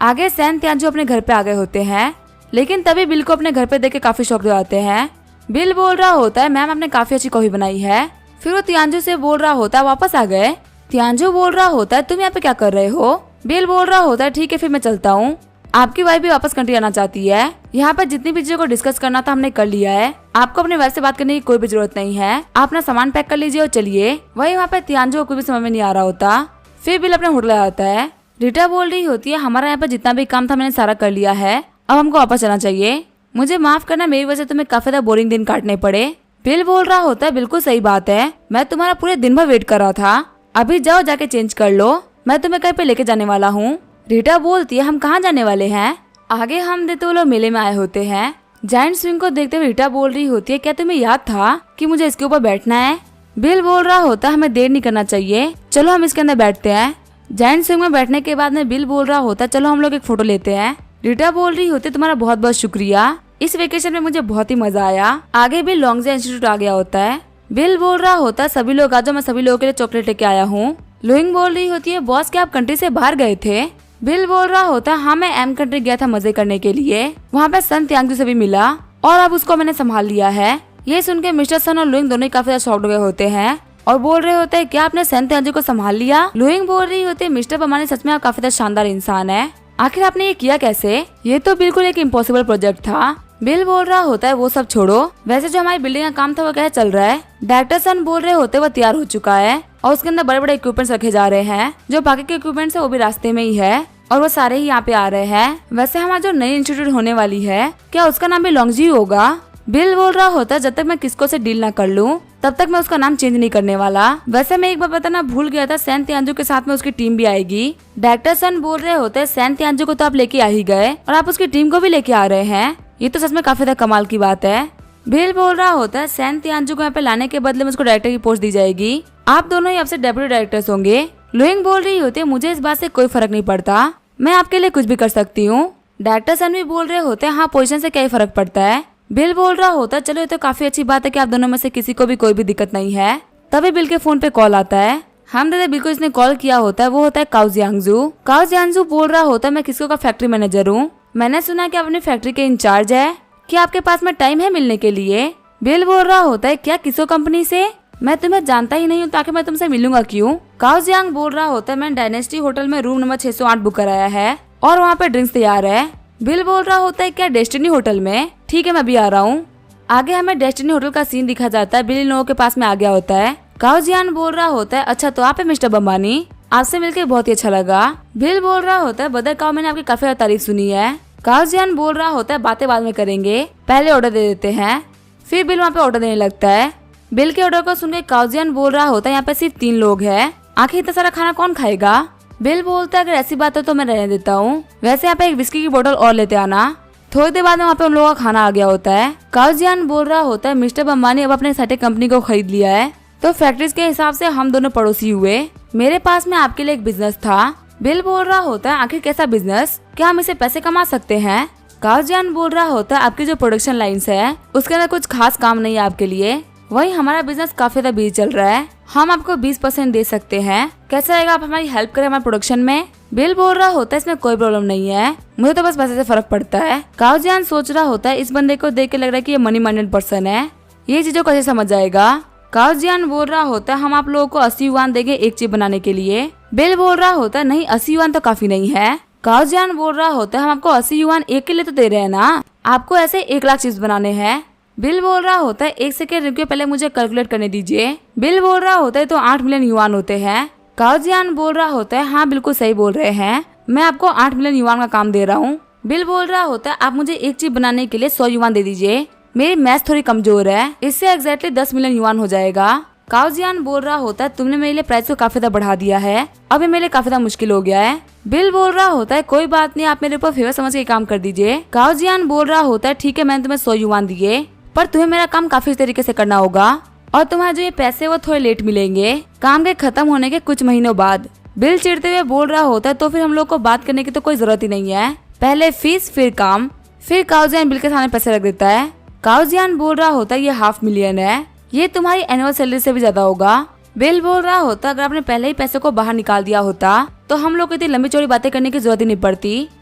आगे सैन तियानजू अपने घर पे आ गए होते हैं, लेकिन तभी बिल को अपने घर पे देख के काफी शौक हो जाते हैं। बिल बोल रहा होता है, मैम आपने काफी अच्छी कॉफी बनाई है। फिर वो तियानजू से बोल रहा होता है, वापस आ गए? तियानजू बोल रहा होता है, तुम यहाँ पे क्या कर रहे हो? बिल बोल रहा होता है, ठीक है फिर मैं चलता हूँ, आपकी वाइफ भी वापस कंट्री आना चाहती है। यहाँ पर जितनी भी चीजों को डिस्कस करना था हमने कर लिया है, आपको अपने वाइफ से बात करने की कोई भी जरूरत नहीं है, आप अपना सामान पैक कर लीजिए और चलिए। वही वहाँ पे तियानजू को कोई भी समझ में नहीं आ रहा होता। फिर बिल अपने होटल आता है। रीटा बोल रही होती है, हमारा यहाँ पे जितना भी काम था मैंने सारा कर लिया है, अब हमको वापस चलना चाहिए। मुझे माफ करना, मेरी वजह से तुम्हें काफी ज्यादा बोरिंग दिन काटने पड़े। बिल बोल रहा होता है, बिल्कुल सही बात है, मैं तुम्हारा पूरे दिन भर वेट कर रहा था, अभी जाओ जाके चेंज कर लो, मैं तुम्हें कहीं पे लेके जाने वाला हूँ। रीटा बोलती है, हम कहाँ जाने वाले हैं? आगे हम देते वो लोग मेले में आए होते हैं। जायंट स्विंग को देखते हुए रीटा बोल रही होती है, क्या तुम्हें याद था कि मुझे इसके ऊपर बैठना है? बिल बोल रहा होता है, हमें देर नहीं करना चाहिए, चलो हम इसके अंदर बैठते हैं। जायंट स्विंग में बैठने के बाद में बिल बोल रहा होता है, चलो हम लोग एक फोटो लेते हैं। रीटा बोल रही होती है, तुम्हारा बहुत बहुत शुक्रिया, इस वेकेशन में मुझे बहुत ही मजा आया। आगे बिल लॉन्गजी इंस्टीट्यूट आ गया होता है। बिल बोल रहा होता है, सभी लोग आ जाओ, मैं सभी लोगों के लिए चॉकलेट लेके आया हूँ। लुइंग बोल रही होती है, बॉस क्या आप कंट्री से बाहर गए थे? बिल बोल रहा होता है हाँ मैं एम कंट्री गया था मजे करने के लिए, वहाँ पे सन त्यांगजू से भी मिला और अब उसको मैंने संभाल लिया है। ये सुन के मिस्टर सन और लुइंग दोनों ही काफी ज्यादा शॉक्ड हो गए होते हैं और बोल रहे होते हैं क्या आपने सन त्यांगजू को संभाल लिया। लुइंग बोल रही होती है मिस्टर बमानी सच में आप काफी ज्यादा शानदार इंसान है, आखिर आपने ये किया कैसे, ये तो बिल्कुल एक इम्पॉसिबल प्रोजेक्ट था। बिल बोल रहा होता है वो सब छोड़ो, वैसे जो हमारी बिल्डिंग का काम था वो कैसे चल रहा है। डायरेक्टर सन बोल रहे होते वो तैयार हो चुका है और उसके अंदर बड़े बड़े इक्विपमेंट्स रखे जा रहे हैं, जो बाकी के इक्विपमेंट्स है वो भी रास्ते में ही है और वो सारे ही यहाँ पे आ रहे हैं। वैसे हमारा जो नई इंस्टीट्यूट होने वाली है क्या उसका नाम भी लॉन्गजी होगा। बिल बोल रहा होता है जब तक मैं किसको से डील ना कर लूं तब तक मैं उसका नाम चेंज नहीं करने वाला। वैसे मैं एक बार बताना भूल गया था, सैन त्यांजू के साथ में उसकी टीम भी आएगी। डायरेक्टर सन बोल रहे होते हैं सैन त्यांजू को तो आप लेके आ ही गए और आप उसकी टीम को भी लेके आ रहे हैं, ये तो सच में काफी ज्यादा कमाल की बात है। बिल बोल रहा होता है सैन त्यांजू को यहाँ पे लाने के बदले में उसको डायरेक्टर की पोस्ट दी जाएगी, आप दोनों ही अब से डेप्यूटी डायरेक्टर्स होंगे। लुइंग बोल रही होती है मुझे इस बात से कोई फर्क नहीं पड़ता, मैं आपके लिए कुछ भी कर सकती हूँ। डायरेक्टर सन भी बोल रहे होते हैं हाँ पोजीशन से क्या ही फर्क पड़ता है। बिल बोल रहा होता है चलो ये तो काफी अच्छी बात है कि आप दोनों में से किसी को भी कोई भी दिक्कत नहीं है। तभी बिल के फोन पे कॉल आता है, हम दादा बिल को इसने कॉल किया होता है वो होता है काओ जियांगजू। काओ जियांगजू बोल रहा होता है मैं किसको का फैक्ट्री मैनेजर हूँ, मैंने सुना कि आप अपनी फैक्ट्री के इंचार्ज है, क्या आपके पास में टाइम है मिलने के लिए। बिल बोल रहा होता है क्या किसो कंपनी से, मैं तुम्हें जानता ही नहीं हूँ ताकि मैं तुमसे मिलूंगा क्यों। काओ जियांग बोल रहा होता है मैंने डायनेस्टी होटल में रूम नंबर 608 बुक कराया है और वहाँ पे ड्रिंक्स तैयार है। बिल बोल रहा होता है क्या डेस्टिनी होटल में, ठीक है मैं भी आ रहा हूँ। आगे हमें डेस्टिनी होटल का सीन दिखा जाता है, बिल इन लोगों के पास में आ गया होता है। काओ जियान बोल रहा होता है अच्छा तो आप है मिस्टर बम्बानी, आपसे मिलकर बहुत ही अच्छा लगा। बिल बोल रहा होता है बदर काओ मैंने आपकी काफी ज्यादा तारीफ सुनी है। काओ जियान बोल रहा होता है बातें बाद में करेंगे, पहले ऑर्डर दे देते हैं। फिर बिल वहाँ पे ऑर्डर देने लगता है। बिल के ऑर्डर को सुनकर काओ जियान बोल रहा होता है यहाँ पे सिर्फ 3 लोग हैं, आखिर इतना सारा खाना कौन खाएगा। बिल बोलता है अगर ऐसी बात है तो मैं रहने देता हूँ, वैसे यहाँ पे एक विस्की की बोतल और लेते आना। थोड़ी देर बाद में वहाँ पे उन लोगों का खाना आ गया होता है। काओ जियान बोल रहा होता है मिस्टर बम्बानी अब अपने साथे कंपनी को खरीद लिया है तो फैक्ट्रीज के हिसाब से हम दोनों पड़ोसी हुए, मेरे पास में आपके लिए एक बिजनेस था। बिल बोल रहा होता है आखिर कैसा बिजनेस, क्या हम इसे पैसे कमा सकते हैं। काओ जियान बोल रहा होता है आपकी जो प्रोडक्शन लाइन्स है उसके अंदर कुछ खास काम नहीं है आपके लिए, वही हमारा बिजनेस काफी ज्यादा बिजी चल रहा है, हम आपको 20% दे सकते हैं, कैसा रहेगा आप हमारी हेल्प करें हमारे प्रोडक्शन में। बिल बोल रहा होता है इसमें कोई प्रॉब्लम नहीं है, मुझे तो बस पैसे से फर्क पड़ता है। काओ जियान सोच रहा होता है इस बंदे को देख के लग रहा है कि ये मनी माइंडेड पर्सन है, ये चीजों को कैसे समझ जाएगा। काओ जियान बोल रहा होता है हम आप लोगों को 80 युआन देंगे एक चीज बनाने के लिए। बिल बोल रहा होता है नहीं 80 युआन तो काफी नहीं है। काओ जियान बोल रहा होता है हम आपको 80 युआन एक के लिए तो दे रहे हैं ना, आपको ऐसे 1 लाख चिप्स बनाने हैं। बिल बोल रहा होता है 1 सेकेंड रुकिए पहले मुझे कैलकुलेट करने दीजिए। बिल बोल रहा होता है तो 8 मिलियन युआन होते हैं। काओ जियान बोल रहा होता है हाँ बिल्कुल सही बोल रहे हैं, मैं आपको 8 मिलियन युआन का काम दे रहा हूँ। बिल बोल रहा होता है आप मुझे एक चीज बनाने के लिए 100 युआन दे दीजिए, मेरी मैथ थोड़ी कमजोर है, इससे एग्जैक्टली 10 मिलियन युआन हो जाएगा। काओ जियान बोल रहा होता है तुमने मेरे लिए प्राइस को काफी ज्यादा बढ़ा दिया है, अब ये मेरे लिए काफी ज्यादा मुश्किल हो गया है। बिल बोल रहा होता है कोई बात नहीं आप मेरे ऊपर फेवर समझ के काम कर दीजिए। काओ जियान बोल रहा होता है ठीक है मैंने तुम्हें 100 युआन दिए पर तुम्हें मेरा काम काफी तरीके से करना होगा और तुम्हारे जो ये पैसे वो थोड़े लेट मिलेंगे, काम के खत्म होने के कुछ महीनों बाद। बिल चिढ़ते हुए बोल रहा होता है तो फिर हम लोग को बात करने की तो कोई जरूरत ही नहीं है, पहले फीस फिर काम। फिर काओ जियान बिल के सामने पैसे रख देता है। काओ जियान बोल रहा होता है ये 500 मिलियन है, ये तुम्हारी एनुअल सैलरी से भी ज्यादा होगा। बिल बोल रहा होता अगर आपने पहले ही पैसे को बाहर निकाल दिया होता तो हम लोग को इतनी लंबी चौड़ी बातें करने की जरूरत ही नहीं पड़ती,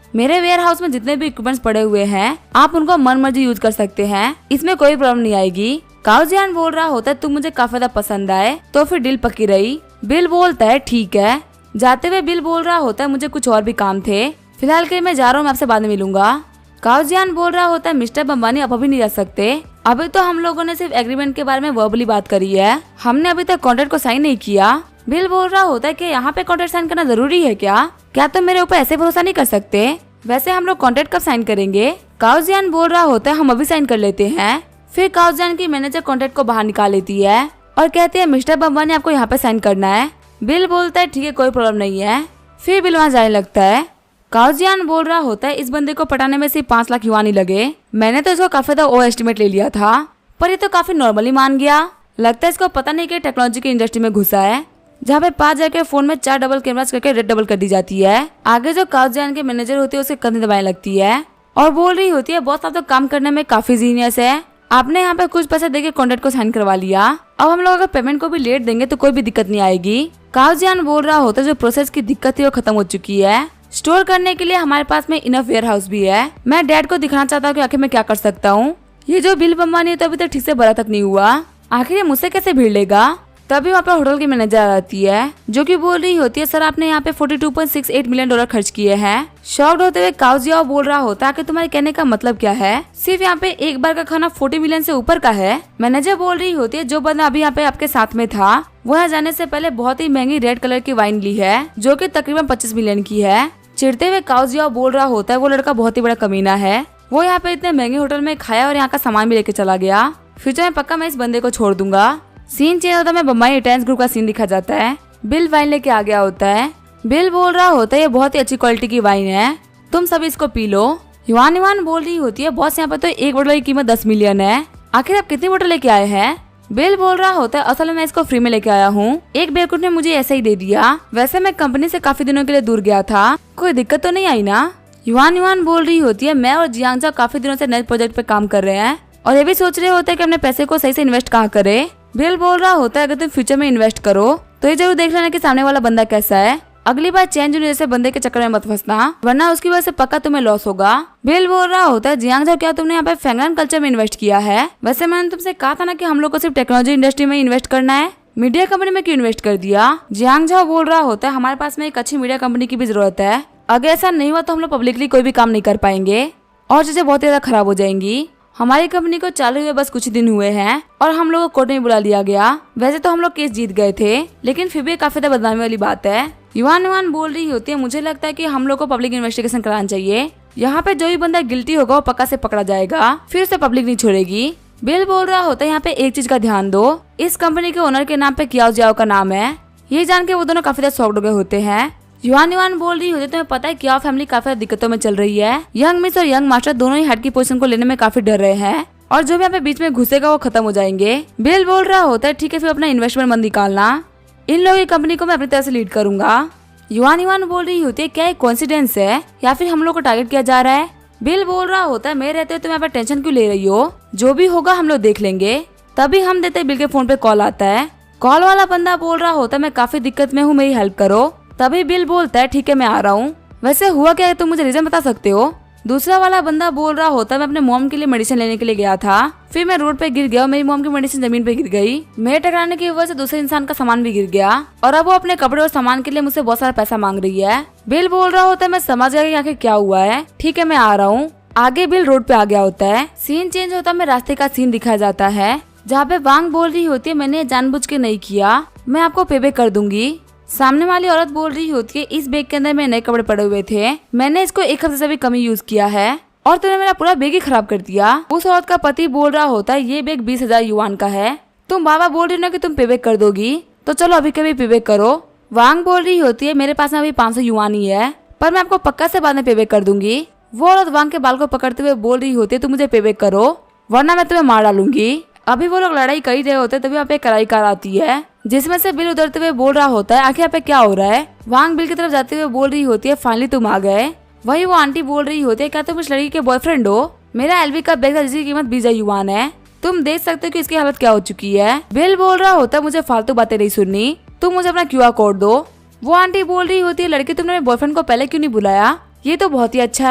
मेरे वेयर हाउस में जितने भी इक्विपमेंट्स पड़े हुए हैं आप उनको मन मर्जी यूज कर सकते हैं, इसमें कोई प्रॉब्लम नहीं आएगी। काओ जियान बोल रहा होता है तुम मुझे काफी ज्यादा पसंद आए तो फिर डील पक्की रही। बिल बोलता है ठीक है। जाते हुए बिल बोल रहा होता है मुझे कुछ और भी काम थे, फिलहाल के मैं जा रहा हूँ, मैं आपसे बाद में मिलूंगा। काओ जियान बोल रहा होता है मिस्टर बम्बानी आप अभी नहीं जा सकते, अभी तो हम लोगों ने सिर्फ एग्रीमेंट के बारे में वर्बली बात करी है, हमने अभी तक कॉन्ट्रैक्ट को साइन नहीं किया। बिल बोल रहा होता है कि यहाँ पे कॉन्ट्रैक्ट साइन करना जरूरी है क्या तुम मेरे ऊपर ऐसे भरोसा नहीं कर सकते, वैसे हम लोग कॉन्ट्रैक्ट कब साइन करेंगे। काओ जियान बोल रहा होता है हम अभी साइन कर लेते हैं। फिर काओ जियान की मैनेजर कॉन्ट्रैक्ट को बाहर निकाल लेती है और कहते हैं मिस्टर बम्बानी आपको यहाँ पे साइन करना है। बिल बोलता है ठीक है कोई प्रॉब्लम नहीं है। फिर बिल वहाँ जाने लगता है। काओ जियान बोल रहा होता है इस बंदे को पटाने में सिर्फ 5 लाख युआन ही लगे, मैंने तो इसको काफी ज्यादा ओवर एस्टिमेट ले लिया था पर ये तो काफी नॉर्मली मान गया, लगता है इसको पता नहीं कि टेक्नोलॉजी की इंडस्ट्री में घुसा है जहाँ पे 5 जगह फोन में 4 डबल कैमरास करके रेड डबल कर दी जाती है। आगे जो काओ जियान के मैनेजर होती है उसके कंधे दबाने लगती है और बोल रही होती है बॉस आप तो काम करने में काफी जीनियस है, आपने यहाँ पे कुछ पैसे देके कॉन्ट्रैक्ट को साइन करवा लिया, अब हम लोग अगर पेमेंट को भी लेट देंगे तो कोई भी दिक्कत नहीं आएगी। काओ जियान बोल रहा होता है जो प्रोसेस की दिक्कत थी वो खत्म हो चुकी है, स्टोर करने के लिए हमारे पास में इनफ वेयर हाउस भी है। मैं डैड को दिखाना चाहता हूँ कि आखिर मैं क्या कर सकता हूँ। ये जो बिल अंबानी है तो अभी तक ठीक से भरा तक नहीं हुआ, आखिर ये मुझसे कैसे भीड़ लेगा। तभी वहाँ पर होटल की मैनेजर आती है जो कि बोल रही होती है, सर आपने यहाँ पे $42.68 मिलियन खर्च किए हैं। शॉक्ड होते हुए काओ जियाओ बोल रहा होता है कि तुम्हारे कहने का मतलब क्या है, सिर्फ यहाँ पे एक बार का खाना 40 मिलियन से ऊपर का है। मैनेजर बोल रही होती है, जो बंदा अभी यहाँ पे आपके साथ में था वो यहाँ जाने से पहले बहुत ही महंगी रेड कलर की वाइन ली है जो कि तकरीबन 25 मिलियन की है। चिढ़ते हुए काओ जियाओ बोल रहा होता है, वो लड़का बहुत ही बड़ा कमीना है, वो यहाँ पे इतने महंगे होटल में खाया और यहाँ का सामान भी लेके चला गया। फ्यूचर में पक्का मैं इस बंदे को छोड़ दूंगा। सीन चेंज होता है, बम्बई रिटायर्स ग्रुप का सीन दिखा जाता है। बिल वाइन लेके आ गया होता है। बिल बोल रहा होता है, ये बहुत ही अच्छी क्वालिटी की वाइन है, तुम सभी इसको पी लो। युवान युवान बोल रही होती है, बॉस यहाँ पर तो एक बोतल की कीमत 10 मिलियन है, आखिर आप कितनी बोतल लेके आए हैं। बिल बोल रहा होता है, असल में मैं इसको फ्री में लेके आया हूँ, एक बेवकूफ ने मुझे ऐसे ही दे दिया, वैसे मैं कंपनी से काफी दिनों के लिए दूर गया था, कोई दिक्कत तो नहीं आई ना। युवान युवान बोल रही होती है, मैं और जियांगजा काफी दिनों से नए प्रोजेक्ट पे काम कर रहे हैं और ये भी सोच रहे होते हैं कि अपने पैसे को सही से इन्वेस्ट कहाँ करे। बिल बोल रहा होता है, अगर तुम फ्यूचर में इन्वेस्ट करो तो ये जरूर देख लेना कि सामने वाला बंदा कैसा है, अगली बार चेंज होने जैसे बंदे के चक्कर में मत फंसना, वरना उसकी वजह से पक्का तुम्हें लॉस होगा। बिल बोल रहा होता है, जियांगजा क्या तुमने यहाँ पे फैंगलान कल्चर में इन्वेस्ट किया है, वैसे मैंने तुमसे कहा था ना कि हम लोग को सिर्फ टेक्नोलॉजी इंडस्ट्री में इन्वेस्ट करना है, मीडिया कंपनी में क्यों इन्वेस्ट कर दिया। जियांगजा बोल रहा होता है, हमारे पास में एक अच्छी मीडिया कंपनी की भी जरूरत है, अगर ऐसा नहीं हुआ तो हम लोग पब्लिकली कोई भी काम नहीं कर पाएंगे और चीजें बहुत ज्यादा खराब हो जाएंगी। हमारी कंपनी को चालू हुए बस कुछ दिन हुए हैं और हम लोगों को कोर्ट में बुला लिया गया, वैसे तो हम लोग केस जीत गए थे लेकिन फिर भी काफी ज्यादा बदनामी वाली बात है। युवान युवान बोल रही होती है, मुझे लगता है कि हम लोग को पब्लिक इन्वेस्टिगेशन कराना चाहिए, यहाँ पे जो भी बंदा गिल्टी होगा वो पक्का से पकड़ा जाएगा, फिर उसे पब्लिक नहीं छोड़ेगी। बिल बोल रहा होता है, यहाँ पे एक चीज का ध्यान दो, इस कंपनी के ओनर के नाम पे कियाओ जियाओ का नाम है, ये जान के वो दोनों काफी ज्यादा शॉक्ड हो गए होते हैं। युवान युवान बोल रही होती है, तुम्हें पता है कियाओ फैमिली काफी दिक्कतों में चल रही है, यंग मिस और यंग मास्टर दोनों ही हेड की पोजीशन को लेने में काफी डर रहे हैं और जो भी यहाँ पे बीच में घुसेगा वो खत्म हो जाएंगे। बिल बोल रहा होता है, ठीक है फिर अपना इन्वेस्टमेंट मत निकालना, इन लोगों की कंपनी को मैं अपनी तरह से लीड करूंगा। युवान युवान बोल रही होती है, क्या एक कोइंसिडेंस है या फिर हम लोग को टारगेट किया जा रहा है। बिल बोल रहा होता है, मैं रहते हुए तुम यहाँ पे टेंशन क्यों ले रही हो, जो भी होगा हम लोग देख लेंगे। तभी हम देते बिल के फोन पे कॉल आता है, कॉल वाला बंदा बोल रहा होता है, मैं काफी दिक्कत में हूँ, मेरी हेल्प करो। तभी बिल बोलता है, ठीक है मैं आ रहा हूँ, वैसे हुआ क्या है तुम मुझे रीजन बता सकते हो। दूसरा वाला बंदा बोल रहा होता है, मैं अपने मॉम के लिए मेडिसिन लेने के लिए गया था, फिर मैं रोड पे गिर गया और मेरी मॉम की मेडिसिन जमीन पे गिर गई, मेरे टकराने की वजह से दूसरे इंसान का सामान भी गिर गया और अब वो अपने कपड़े और सामान के लिए मुझसे बहुत सारा पैसा मांग रही है। बिल बोल रहा होता है, मैं समझ गया कि आखिर क्या हुआ है, ठीक है मैं आ रहा हूँ। आगे बिल रोड पे आ गया होता है, सीन चेंज होता है, रास्ते का सीन दिखाया जाता है जहाँ पे वांग बोल रही होती है, मैंने जानबूझ के नहीं किया, मैं आपको पे बैक कर दूंगी। सामने वाली औरत बोल रही होती है, इस बैग के अंदर मेरे नए कपड़े पड़े हुए थे, मैंने इसको एक हफ्ते से भी कम यूज किया है और तुमने मेरा पूरा बैग ही खराब कर दिया। उस औरत का पति बोल रहा होता है, ये बैग 20,000 युआन का है, तुम बाबा बोल रही हो ना कि तुम पे बैक कर दोगी, तो चलो अभी कभी पे बैक करो। वांग बोल रही होती है, मेरे पास में अभी 500 युआन ही है, पर मैं आपको पक्का से बाद में पे बैक कर दूंगी। वो औरत वांग के बाल को पकड़ते हुए बोल रही होती है, तुम मुझे पे बैक करो वरना मैं तुम्हें मार डालूंगी। अभी वो लोग लड़ाई कर ही रहे होते तभी यहाँ पे कराई कार आती है, जिसमें से बिल उतरते हुए बोल रहा होता है, आखिर यहाँ पे क्या हो रहा है। वांग बिल की तरफ जाते हुए बोल रही होती है, फाइनली तुम आ गए। वही वो आंटी बोल रही होती है, क्या तुम इस लड़की के बॉयफ्रेंड हो, मेरा एलवी का बैग था जिसकी कीमत 20,000 युआन है, तुम देख सकते हो कि इसकी हालत क्या हो चुकी है। बिल बोल रहा होता है, मुझे फालतू बातें नहीं सुननी, तुम मुझे अपना QR कोड दो। वो आंटी बोल रही होती है, लड़की तुमने मेरे बॉयफ्रेंड को पहले क्यों नहीं बुलाया, ये तो बहुत ही अच्छा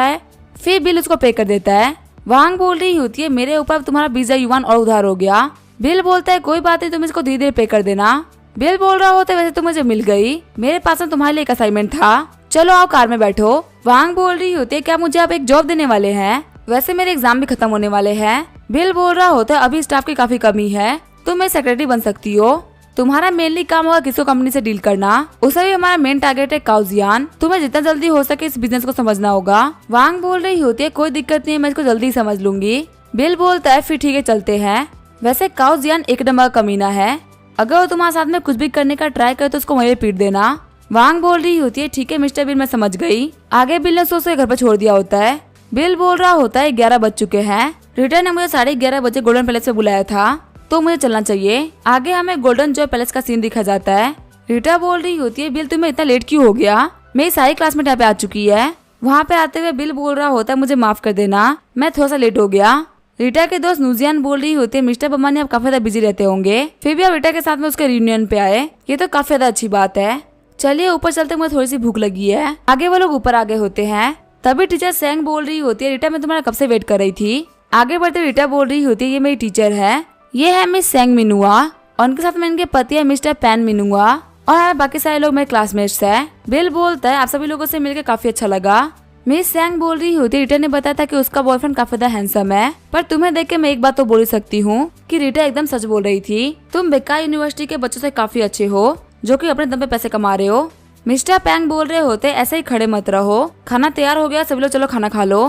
है। फिर बिल उसको पे कर देता है। वांग बोल रही होती है, मेरे ऊपर तुम्हारा 20,000 युआन और उधार हो गया। बिल बोलता है, कोई बात नहीं, तुम इसको धीरे धीरे पे कर देना। बिल बोल रहा होता है, वैसे तो मुझे मिल गई, मेरे पास में तुम्हारे लिए एक असाइनमेंट था, चलो आओ कार में बैठो। वांग बोल रही होती है, क्या मुझे आप एक जॉब देने वाले हैं, वैसे मेरे एग्जाम भी खत्म होने वाले हैं। बिल बोल रहा होता है, अभी स्टाफ की काफी कमी है, तुम मेरी सेक्रेटरी बन सकती हो, तुम्हारा मेनली काम होगा किसी कंपनी से डील करना, उसे भी हमारा मेन टारगेट है काओ जियान, तुम्हें जितना जल्दी हो सके इस बिजनेस को समझना होगा। वांग बोल रही होती है, कोई दिक्कत नहीं है, मैं इसको जल्दी समझ लूंगी। बिल बोलता है, फिर ठीक है चलते हैं, वैसे काओ जियान एक नंबर का कमीना है, अगर वो तुम्हारे साथ में कुछ भी करने का ट्राई करे तो उसको वहीं पीट देना। वांग बोल रही होती है, ठीक है मिस्टर बिल मैं समझ गई। आगे बिल ने उसे घर पर छोड़ दिया होता है। बिल बोल रहा होता है, 11 बज चुके हैं, रिटर्न ने मुझे 11:30 बजे गोल्डन पैलेस से बुलाया था, तो मुझे चलना चाहिए। आगे हमें गोल्डन जॉय पैलेस का सीन दिखा जाता है। रीटा बोल रही होती है, बिल तुम्हें इतना लेट क्यों हो गया, मेरी सारी क्लासमेट यहाँ पे आ चुकी है। वहाँ पे आते हुए बिल बोल रहा होता है, मुझे माफ कर देना, मैं थोड़ा सा लेट हो गया। रीटा के दोस्त नूजियान बोल रही होती है, मिस्टर बम्मा ने आप काफी ज्यादा बिजी रहते होंगे, फिर भी आप रीटा के साथ में उसके रियूनियन पे आए, ये तो काफी ज्यादा अच्छी बात है, चलिए ऊपर चलते, मुझे थोड़ी सी भूख लगी है। आगे वो लोग ऊपर आगे होते हैं। तभी टीचर सेंग बोल रही होती है, रीटा मैं तुम्हारा कब से वेट कर रही थी। आगे बढ़ते रीटा बोल रही होती है, ये मेरी टीचर है, ये है मिस सेंग मिनुआ, और उनके साथ में इनके पति है मिस्टर पैन मिनुआ, और बाकी सारे लोग मेरे क्लासमेट्स है। बिल बोलता है, आप सभी लोगों से मिलकर काफी अच्छा लगा। मिस सेंग बोल रही होती है, रीटा ने बताया था कि उसका बॉयफ्रेंड काफी ज्यादा हैंडसम है, पर तुम्हें देख के मैं एक बात तो बोल ही सकती हूँ कि रीटा एकदम सच बोल रही थी। तुम बेकार यूनिवर्सिटी के बच्चों से काफी अच्छे हो, जो कि अपने दम पे पैसे कमा रहे हो। मिस्टर पैंग बोल रहे होते, ऐसे ही खड़े मत रहो, खाना तैयार हो गया, सभी लोग चलो खाना खा लो।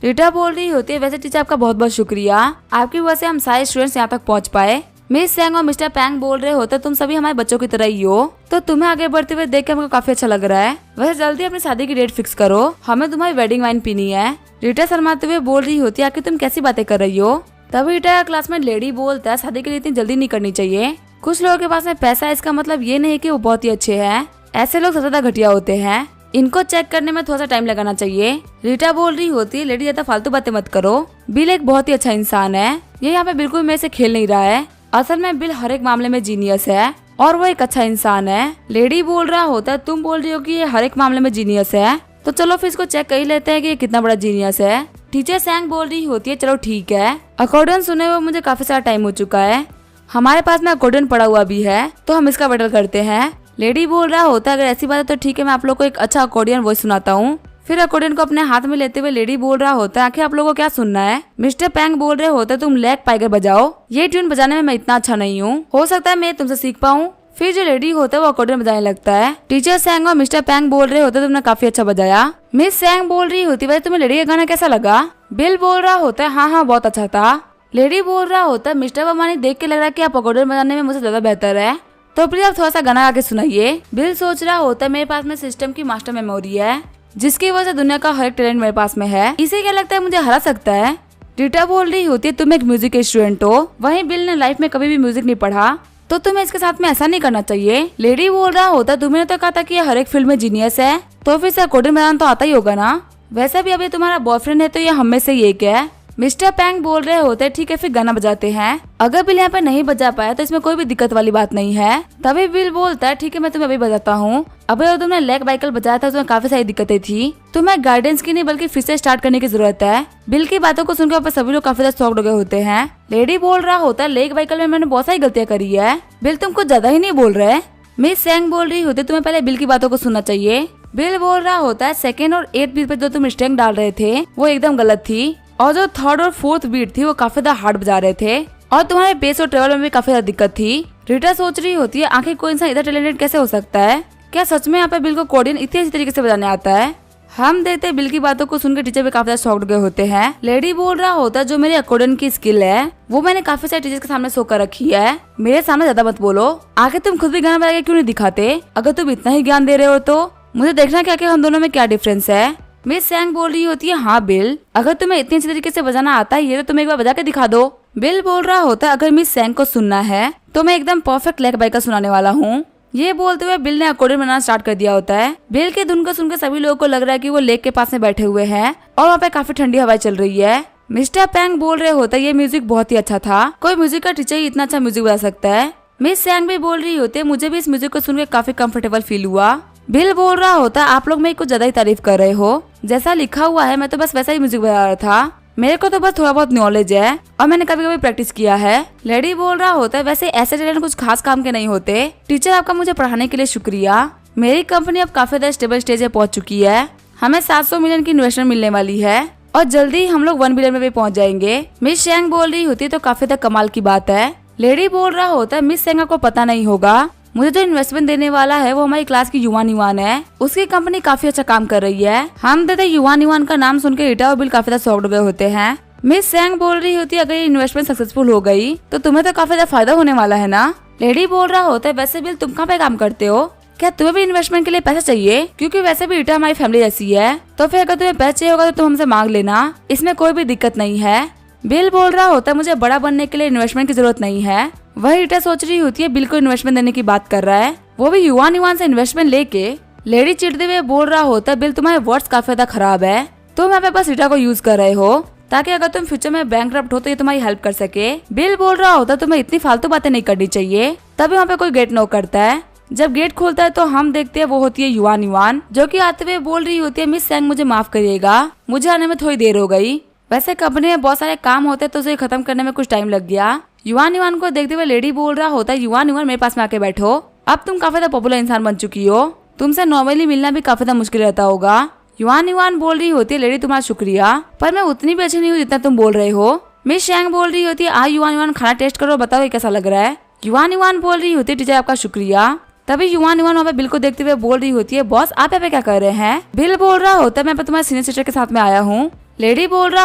रीटा बोल रही होती है, वैसे टीचर आपका बहुत बहुत शुक्रिया, आपकी वजह से हम सारे स्टूडेंट्स यहाँ तक पहुँच पाए। मिस सेंग और मिस्टर पैंग बोल रहे होते, तुम सभी हमारे बच्चों की तरह ही हो, तो तुम्हें आगे बढ़ते हुए देख के हमको काफी अच्छा लग रहा है। वैसे जल्दी अपनी शादी की डेट फिक्स करो, हमें तुम्हारी वेडिंग वाइन पीनी है। रीटा शर्माते हुए बोल रही होती है, आखिर तुम कैसी बातें कर रही हो। तभी रीटा का क्लासमेट लेडी बोलता है, शादी के लिए इतनी जल्दी नहीं करनी चाहिए, कुछ लोगों के पास में पैसा है, इसका मतलब ये नहीं कि वो बहुत ही अच्छे हैं, ऐसे लोग सबसे ज्यादा घटिया होते हैं, इनको चेक करने में थोड़ा सा टाइम लगाना चाहिए। रीटा बोल रही होती है, लेडी ज्यादा फालतू बातें मत करो, बिल एक बहुत ही अच्छा इंसान है, ये यहाँ पे बिल्कुल मेरे से खेल नहीं रहा है, असल में बिल हर एक मामले में जीनियस है और वो एक अच्छा इंसान है। लेडी बोल रहा होता है, तुम बोल रही हो कि ये हर एक मामले में जीनियस है, तो चलो फिर इसको चेक कर ही लेते हैं कि ये कितना बड़ा जीनियस है। टीचर सेंग बोल रही होती है, चलो ठीक है, अकॉर्डियन सुने हुए मुझे काफी सारा टाइम हो चुका है, हमारे पास में अकॉर्डियन पड़ा हुआ भी है, तो हम इसका बैटल करते हैं। लेडी बोल रहा होता है, अगर ऐसी बात है तो ठीक है, मैं आप लोग को एक अच्छा अकॉर्डियन वॉइस सुनाता हूँ। फिर अकॉर्डियन को अपने हाथ में लेते हुए लेडी बोल रहा होता है, आखिर आप लोगों को क्या सुनना है। मिस्टर पैंग बोल रहे होते, तुम लेग पाइगर बजाओ, ये ट्यून बजाने में मैं इतना अच्छा नहीं हूँ, हो सकता है मैं तुमसे सीख पाऊँ। फिर जो लेडी होता है वो अकॉर्डियन बजाने लगता है। टीचर सेंग और मिस्टर पैंग बोल रहे होते, तुमने काफी अच्छा बजाया। मिस सेंग बोल रही होती, वैसे तुम्हें लेडी का गाना कैसा लगा। बिल बोल रहा होता है, हाँ बहुत अच्छा था। लेडी बोल रहा होता है, मिस्टर वर्मानी देख के लग रहा है कि आप अकॉर्डियन बजाने में मुझसे ज्यादा बेहतर है, तो प्लीज आप थोड़ा सा गाना आके सुनाइए। बिल सोच रहा होता है, मेरे पास में सिस्टम की मास्टर मेमोरी है, जिसकी वजह से दुनिया का हर एक टैलेंट मेरे पास में है, इसे क्या लगता है मुझे हरा सकता है। रीटा बोल रही होती है, तुम एक म्यूजिक के स्टूडेंट हो, वहीं बिल ने लाइफ में कभी भी म्यूजिक नहीं पढ़ा, तो तुम्हें इसके साथ में ऐसा नहीं करना चाहिए। लेडी बोल रहा होता, तुमने तो कहा था कि ये हर एक फील्ड में जीनियस है, तो फिर से अकॉर्डियन बजाना तो आता ही होगा ना, वैसे भी अभी तुम्हारा बॉयफ्रेंड है तो ये हम में से एक है। मिस्टर पैंग बोल रहे होते, ठीक है फिर गाना बजाते हैं, अगर बिल यहाँ पे नहीं बजा पाया तो इसमें कोई भी दिक्कत वाली बात नहीं है। तभी बिल बोलता है, ठीक है मैं तुम्हें अभी बजाता हूँ, अभी तो तुमने लेग बाइकल बजाया था उसमें काफी सारी दिक्कतें थी, तुम्हें गाइडेंस की नहीं बल्कि फिर से स्टार्ट करने की जरूरत है। बिल की बातों को सुनकर सभी लोग काफी ज्यादा शॉक्ड हो गए होते हैं। लेडी बोल रहा होता है, लेग बाइकल में मैंने बहुत सारी गलतियाँ करी है, बिल तुम कुछ ज्यादा ही नहीं बोल रहे। मिस सेंग बोल रही होती, तुम्हें पहले बिल की बातों को सुनना चाहिए। बिल बोल रहा होता है, सेकंड और 8th बीट पे जो तुम स्ट्रिंग डाल रहे थे वो एकदम गलत थी, और जो 3rd और 4th बीट थी वो काफी ज्यादा हार्ड बजा रहे थे, और तुम्हारे बेस और ट्रेवल में भी काफी ज्यादा दिक्कत थी। रीटा सोच रही होती है, आखिर कोई इंसान इतना टैलेंटेड कैसे हो सकता है, क्या सच में यहाँ पे बिल को अकॉर्डियन इतने अच्छी तरीके से बजाने आता है। हम देखते बिल की बातों को सुनकर टीचर भी काफी ज्यादा शॉक्ड गए होते हैं। लेडी बोल रहा होता है, जो मेरी अकॉर्डियन की स्किल है वो मैंने काफी सारे टीचर्स के सामने शो कर रखी है, मेरे सामने ज्यादा मत बोलो, आखिर तुम खुद भी गाना बजा के क्यों नहीं दिखाते, अगर तुम इतना ही ज्ञान दे रहे हो तो मुझे देखना क्या कि हम दोनों में क्या डिफरेंस है। मिस सेंग बोल रही होती है, हाँ बिल, अगर तुम्हें इतनी अच्छी तरीके से बजाना आता है ये तो तुम एक बार बजा के दिखा दो। बिल बोल रहा होता है, अगर मिस सेंग को सुनना है तो मैं एकदम परफेक्ट लेग बाइकल सुनाने वाला हूँ। ये बोलते हुए बिल ने अकॉर्डियन बनाना स्टार्ट कर दिया होता है। बिल के धुन को सुनकर सभी लोगों को लग रहा है कि वो लेक के पास में बैठे हुए हैं और वहाँ पे काफी ठंडी हवा चल रही है। मिस्टर पैंग बोल रहे होता है, ये म्यूजिक बहुत ही अच्छा था, कोई म्यूजिक का टीचर ही इतना अच्छा म्यूजिक बजा सकता है। मिस सेंग भी बोल रही होती है, मुझे भी इस म्यूजिक को सुनकर काफी कंफर्टेबल फील हुआ। बिल बोल रहा होता, आप लोग मेरी कुछ ज्यादा ही तारीफ कर रहे हो, जैसा लिखा हुआ है मैं तो बस वैसा ही म्यूजिक बजा रहा था, मेरे को तो बस थोड़ा बहुत नॉलेज है और मैंने कभी कभी प्रैक्टिस किया है। लेडी बोल रहा होता है, वैसे ऐसे टैलेंट कुछ खास काम के नहीं होते, टीचर आपका मुझे पढ़ाने के लिए शुक्रिया, मेरी कंपनी अब काफी ज्यादा स्टेबल स्टेज पे पहुंच चुकी है, हमें 700 मिलियन की इन्वेस्टमेंट मिलने वाली है और जल्दी हम लोग 1 बिलियन में भी पहुंच जाएंगे। मिस सेंग बोल रही होती है, तो काफी ज्यादा कमाल की बात है। लेडी बोल रहा होता है, मिस सेंग को पता नहीं होगा, मुझे जो इन्वेस्टमेंट देने वाला है वो हमारी क्लास की युवान युवान है, उसकी कंपनी काफी अच्छा काम कर रही है। हम देते युवान युवान का नाम सुनकर रीटा और बिल काफी ज्यादा शॉक्ड हो गए होते हैं। मिस सेंग बोल रही होती है, अगर ये इन्वेस्टमेंट सक्सेसफुल हो गई तो तुम्हें तो काफी ज्यादा फायदा होने वाला है ना। लेडी बोल रहा होता है, वैसे बिल तुम कहाँ पे काम करते हो, क्या तुम्हें भी इन्वेस्टमेंट के लिए पैसा चाहिए, क्योंकि वैसे भी रीटा हमारी फैमिली जैसी है, तो फिर अगर तुम्हें पैसा चाहिए होगा तो तुम हमसे मांग लेना, इसमें कोई भी दिक्कत नहीं है। बिल बोल रहा होता है, मुझे बड़ा बनने के लिए इन्वेस्टमेंट की जरूरत नहीं है। वही रीटा सोच रही होती है, बिल को इन्वेस्टमेंट देने की बात कर रहा है, वो भी युवान युवान से इन्वेस्टमेंट लेके। लेडी चिढ़ते हुए बोल रहा होता है, बिल तुम्हारे वर्ड्स काफी ज्यादा खराब है, तुम यहाँ पे बस रीटा को यूज कर रहे हो ताकि अगर तुम फ्यूचर में बैंकरप्ट हो तो ये तुम्हारी हेल्प कर सके। बिल बोल रहा होता है, तुम्हें इतनी फालतू बातें नहीं करनी चाहिए, तभी वहाँ पे कोई गेट नो करता है। जब गेट खोलता है तो हम देखते हैं वो होती है युआन युआन, जो कि आते हुए बोल रही होती है मिस सेंग मुझे माफ करिएगा, मुझे आने में थोड़ी देर हो गई। वैसे कंपनी में बहुत सारे काम होते हैं तो उसे खत्म करने में कुछ टाइम लग गया। युआन युआन को देखते हुए लेडी बोल रहा होता है युआन युआन मेरे पास में आके बैठो, अब तुम काफी ज्यादा पॉपुलर इंसान बन चुकी हो, तुमसे नॉर्मली मिलना भी काफी ज्यादा मुश्किल रहता होगा। युआन युआन बोल रही होती है लेडी तुम्हारा शुक्रिया, पर मैं उतनी भी अच्छी नहीं हूँ जितना तुम बोल रहे हो। मिस शैंग बोल रही होती है आ युआन युआन खाना टेस्ट करो, बताओ ये कैसा लग रहा है। युआन युआन बोल रही होती है टीचर आपका शुक्रिया। तभी युआन युआन वहाँ पे बिल को देखते हुए बोल रही होती है बॉस आप यहाँ पे क्या कर रहे हैं। बिल बोल रहा होता है मैं तुम्हारे सीनियर सिस्टर के साथ में आया हूँ। लेडी बोल रहा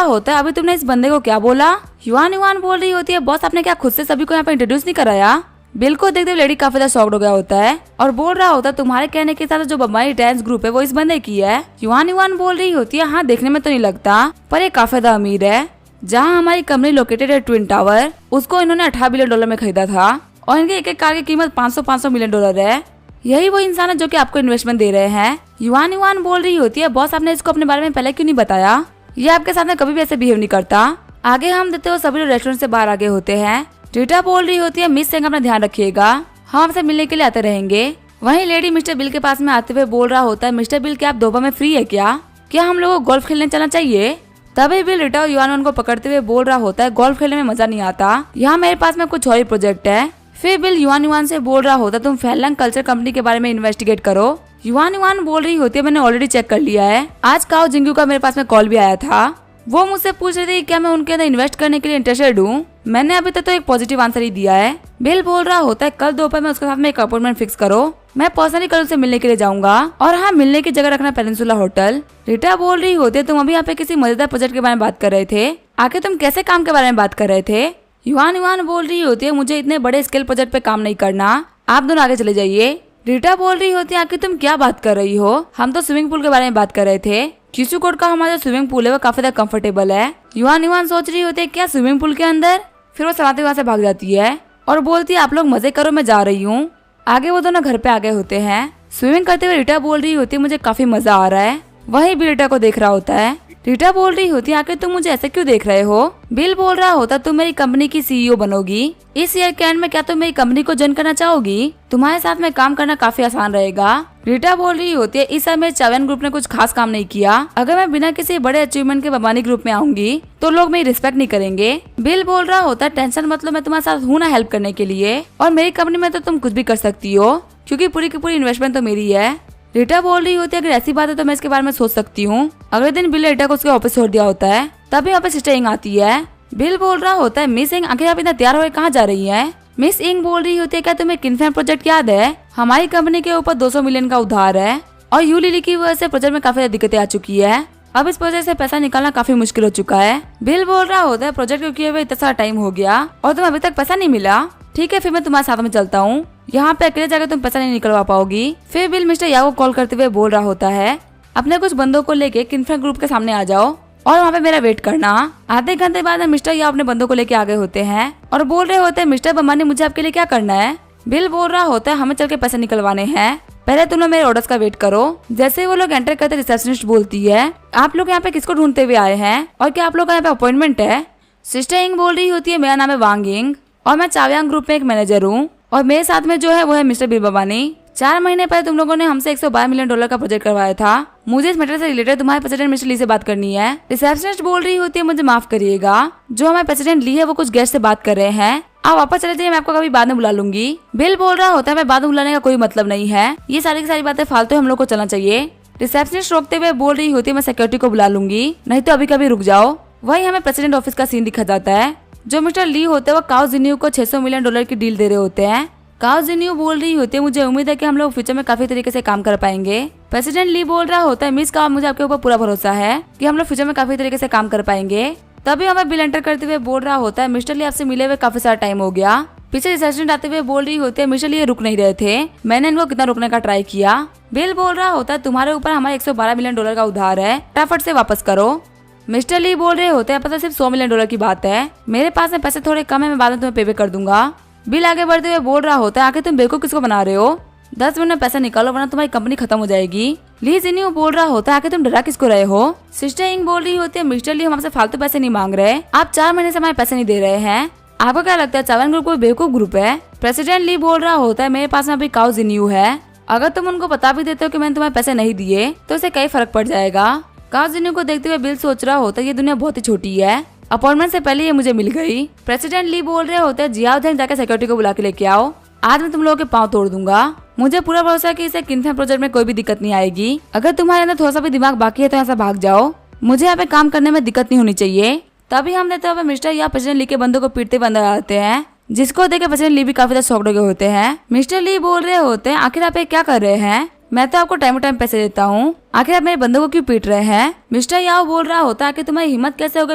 होता है अभी तुमने इस बंदे को क्या बोला। युआन युआन बोल रही होती है बॉस आपने क्या खुद से सभी को यहाँ पे इंट्रोड्यूस नहीं कराया। बिल को देखते हुए लेडी काफी ज्यादा शॉक्ड हो गया होता है और बोल रहा होता है तुम्हारे कहने के साथ जो हमारी डांस ग्रुप है वो इस बंदे की है। युआन युआन बोल रही होती है हाँ देखने में तो नहीं लगता, पर ये काफी ज्यादा अमीर है। जहाँ हमारी कंपनी लोकेटेड है ट्विन टावर, उसको इन्होंने 18 बिलियन डॉलर में खरीदा था और इनके एक एक कार की कीमत 500 मिलियन डॉलर है। यही वो इंसान है जो कि आपको इन्वेस्टमेंट दे रहे हैं। युआन युआन बोल रही होती है बॉस आपने इसको अपने बारे में पहले क्यों नहीं बताया, ये आपके साथ में कभी भी ऐसे बिहेव नहीं करता। आगे हम देते हो सभी लोग रेस्टोरेंट से बाहर आगे होते हैं। रीटा बोल रही होती है मिस सेंग अपना ध्यान रखिएगा, हम आपसे मिलने के लिए आते रहेंगे। वहीं लेडी मिस्टर बिल के पास में आते हुए बोल रहा होता है मिस्टर बिल क्या आप दोपहर में फ्री है क्या हम लोगों को गोल्फ खेलने चलना चाहिए। तभी बिल रीटा और युआन को पकड़ते हुए बोल रहा होता है गोल्फ खेलने में मजा नहीं आता, यहाँ मेरे पास में कुछ और ही प्रोजेक्ट है। फिर बिल युआन से बोल रहा होता तुम फैनलंग कल्चर कंपनी के बारे में इन्वेस्टिगेट करो। युआन बोल रही होती है मैंने ऑलरेडी चेक कर लिया है, आज काओ जिंगू का मेरे पास में कॉल भी आया था, वो मुझसे पूछ रही थी क्या मैं उनके अंदर इन्वेस्ट करने के लिए इंटरेस्टेड हूँ। मैंने अभी तक तो एक पॉजिटिव आंसर ही दिया है। बिल बोल रहा होता है कल दोपहर में उसके साथ में एक अपॉइंटमेंट फिक्स करो, मैं पर्सनली कल उसे मिलने के लिए जाऊंगा और हाँ मिलने की जगह रखना पेनिनसुला होटल। रीटा बोल रही होती है तुम अभी यहाँ पे किसी मजेदार प्रोजेक्ट के बारे में बात कर रहे थे, आखिर तुम कैसे काम के बारे में बात कर रहे थे। युआन बोल रही होती है मुझे इतने बड़े स्केल प्रोजेक्ट पे काम नहीं करना, आप दोनों आगे चले जाइए। रीटा बोल रही होती है आखिर तुम क्या बात कर रही हो, हम तो स्विमिंग पूल के बारे में बात कर रहे थे, क्यूसू कोड का हमारा स्विमिंग पूल है वो काफी ज्यादा कंफर्टेबल है। युआन सोच रही होती है क्या स्विमिंग पूल के अंदर, फिर वो समाते वहाँ से भाग जाती है और बोलती है आप लोग मजे करो मैं जा रही हूँ। आगे वो दोनों घर पे आ गए होते हैं। स्विमिंग करते हुए रीटा बोल रही होती है मुझे काफी मजा आ रहा है, वही भी रीटा को देख रहा होता है। रीटा बोल रही होती है आखिर तुम मुझे ऐसे क्यों देख रहे हो। बिल बोल रहा होता तुम मेरी कंपनी की सीईओ बनोगी इस ईयर के एंड में, क्या तुम मेरी कंपनी को ज्वाइन करना चाहोगी, तुम्हारे साथ में काम करना काफी आसान रहेगा। रीटा बोल रही होती है इस समय चावन ग्रुप ने कुछ खास काम नहीं किया, अगर मैं बिना किसी बड़े अचीवमेंट के बबानी ग्रुप में आऊंगी तो लोग मेरी रिस्पेक्ट नहीं करेंगे। बिल बोल रहा होता है टेंशन मतलब मैं तुम्हारे साथ हूँ ना हेल्प करने के लिए, और मेरी कंपनी में तो तुम कुछ भी कर सकती हो क्योंकि पूरी की पूरी इन्वेस्टमेंट तो मेरी है। रीटा बोल रही होती है अगर ऐसी बात है तो मैं इसके बारे में सोच सकती हूँ। अगले दिन बिल रीटा को उसके ऑफिस छोड़ दिया होता है, तभी वहाँ पे सिस्टर इंग आती है। बिल बोल रहा होता है मिस इंग आखिर आप इतना तैयार होकर कहाँ जा रही है। मिस इंग बोल रही होती है क्या तुम्हें किनफैम प्रोजेक्ट याद है, हमारी कंपनी के ऊपर 200 मिलियन का उधार है और यू लिली की वजह से प्रोजेक्ट में काफी ज्यादा दिक्कतें आ चुकी है, अब इस प्रोजेक्ट से पैसा निकालना काफी मुश्किल हो चुका है। बिल बोल रहा होता है प्रोजेक्ट को किए हुए इतना सारा टाइम हो गया और तुम्हें अभी तक पैसा नहीं मिला, ठीक है फिर मैं तुम्हारे साथ में चलता हूँ, यहाँ पे अकेले जाकर तुम पैसा नहीं निकलवा पाओगी। फिर बिल मिस्टर याओ को कॉल करते हुए बोल रहा होता है अपने कुछ बंदों को लेके किनफैम ग्रुप के सामने आ जाओ और वहाँ पे मेरा वेट करना। आधे घंटे बाद मिस्टर याओ अपने बंदों को लेके आ गए होते हैं और बोल रहे होते हैं मिस्टर बम्बानी मुझे आपके लिए क्या करना है। बिल बोल रहा होता है हमें चल के पैसे निकलवाने हैं, पहले तुम लोग मेरे ऑर्डर्स का वेट करो। जैसे ही वो लोग एंटर करते रिसेप्शनिस्ट बोलती है आप लोग यहाँ पे किसको ढूंढते हुए आए हैं और क्या आप लोग का यहाँ पे अपॉइंटमेंट है। सिस्टर इंग बोल रही होती है मेरा नाम है वांग इंग और मैं चावयांग ग्रुप में एक मैनेजर हूँ और मेरे साथ में जो है वो है मिस्टर बिल बबानी। 4 महीने पहले तुम लोगों ने हमसे 112 मिलियन डॉलर का प्रोजेक्ट करवाया था, मुझे इस मैटर से रिलेटेड तुम्हारे प्रेसिडेंट मिस्टर ली से बात करनी है। रिसेप्शनिस्ट बोल रही होती है मुझे माफ करिएगा, जो हमारे प्रेसिडेंट ली है वो कुछ गेस्ट से बात कर रहे हैं, आप वापस चले जाइए मैं आपको कभी बाद में बुला लूंगी। बिल बोल रहा होता है मैं बाद में बुलाने का कोई मतलब नहीं है, ये सारी की सारी बातें फालतू हम लोग को चलना चाहिए। रिसेप्शनिस्ट रोकते हुए बोल रही होती है मैं सिक्योरिटी को बुला लूंगी, नहीं तो अभी कभी रुक जाओ। वही हमें प्रेसिडेंट ऑफिस का सीन दिखा जाता है, जो मिस्टर ली होते हैं वो काओ जिन्यू को 600 मिलियन डॉलर की डील दे रहे होते हैं। काओ जिन्यू बोल रही होती है मुझे उम्मीद है कि हम लोग फ्यूचर में काफी तरीके से काम कर पाएंगे। प्रेसिडेंट ली बोल रहा होता है मिस काओ मुझे आपके ऊपर पूरा भरोसा है कि हम लोग फ्यूचर में काफी तरीके से काम कर पाएंगे। तभी हमें बिल एंटर करते हुए बोल रहा होता है मिस्टर ली आपसे मिले हुए काफी सारा टाइम हो गया। पीछे रिसेप्शनिस्ट आते हुए बोल रही होती है मिस्टर ली रुक नहीं रहे थे, मैंने इनको कितना रुकने का ट्राई किया। बिल बोल रहा होता है तुम्हारे ऊपर हमारे 112 मिलियन डॉलर का उधार है, फटाफट से वापस करो। मिस्टर ली बोल रहे होते हैं पता सिर्फ 100 मिलियन डॉलर की बात है, मेरे पास में पैसे थोड़े कम है, मैं बाद में तुम्हें पे कर दूंगा। बिल आगे बढ़ते हुए बोल रहा होता है आखिर तुम बेवकूफ किसको बना रहे हो, 10 मिनट में पैसा निकालो वरना तुम्हारी कंपनी खत्म हो जाएगी। ली जिन्यू बोल रहा होता है आखिर तुम डरा किसको रहे हो। सिस्टर इंग बोल रही होती है मिस्टर ली हम आपसे फालतू पैसे नहीं मांग रहे, आप 4 महीने से हमारे पैसे नहीं दे रहे हैं, आपको क्या लगता है चावल ग्रुप कोई बेवकूफ ग्रुप है? प्रेसिडेंट ली बोल रहा होता है मेरे पास में अभी काउ जिन्यू है, अगर तुम उनको बता भी देते हो कि मैंने तुम्हें पैसे नहीं दिए तो इससे कई फर्क पड़ जाएगा। काउ जिन्यू को देखते हुए बिल सोच रहा होता है ये दुनिया बहुत ही छोटी है, अपॉइंटमेंट से पहले ये मुझे मिल गई। प्रेसिडेंट ली बोल रहे होते हैं जी आओ जाकर सिक्योरिटी को बुला के लेके आओ, आज मैं तुम लोगों के पाँव तोड़ दूंगा। मुझे पूरा भरोसा है कि इसे किन्फेन प्रोजेक्ट में कोई भी दिक्कत नहीं आएगी। अगर तुम्हारे अंदर थोड़ा सा भी दिमाग बाकी है तो यहाँ से भाग जाओ, मुझे यहाँ पे काम करने में दिक्कत नहीं होनी चाहिए। तभी हम देखते हुए मिस्टर या प्रेसिडेंट ली के बंदों को पीटते हुए अंदर आते हैं, जिसको देख प्रेसिडेंट ली भी काफी ज्यादा शॉक्ड हो गए होते हैं। मिस्टर ली बोल रहे होते हैं आखिर आप क्या कर रहे हैं? मैं तो आपको टाइम टाइम पैसे देता हूँ, आखिर आप मेरे बंदों को क्यों पीट रहे हैं? मिस्टर याओ बोल रहा होता है कि तुम्हारी हिम्मत कैसे हो गई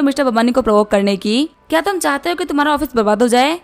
मिस्टर बबानी को प्रोवोक करने की? क्या तुम चाहते हो कि तुम्हारा ऑफिस बर्बाद हो जाए?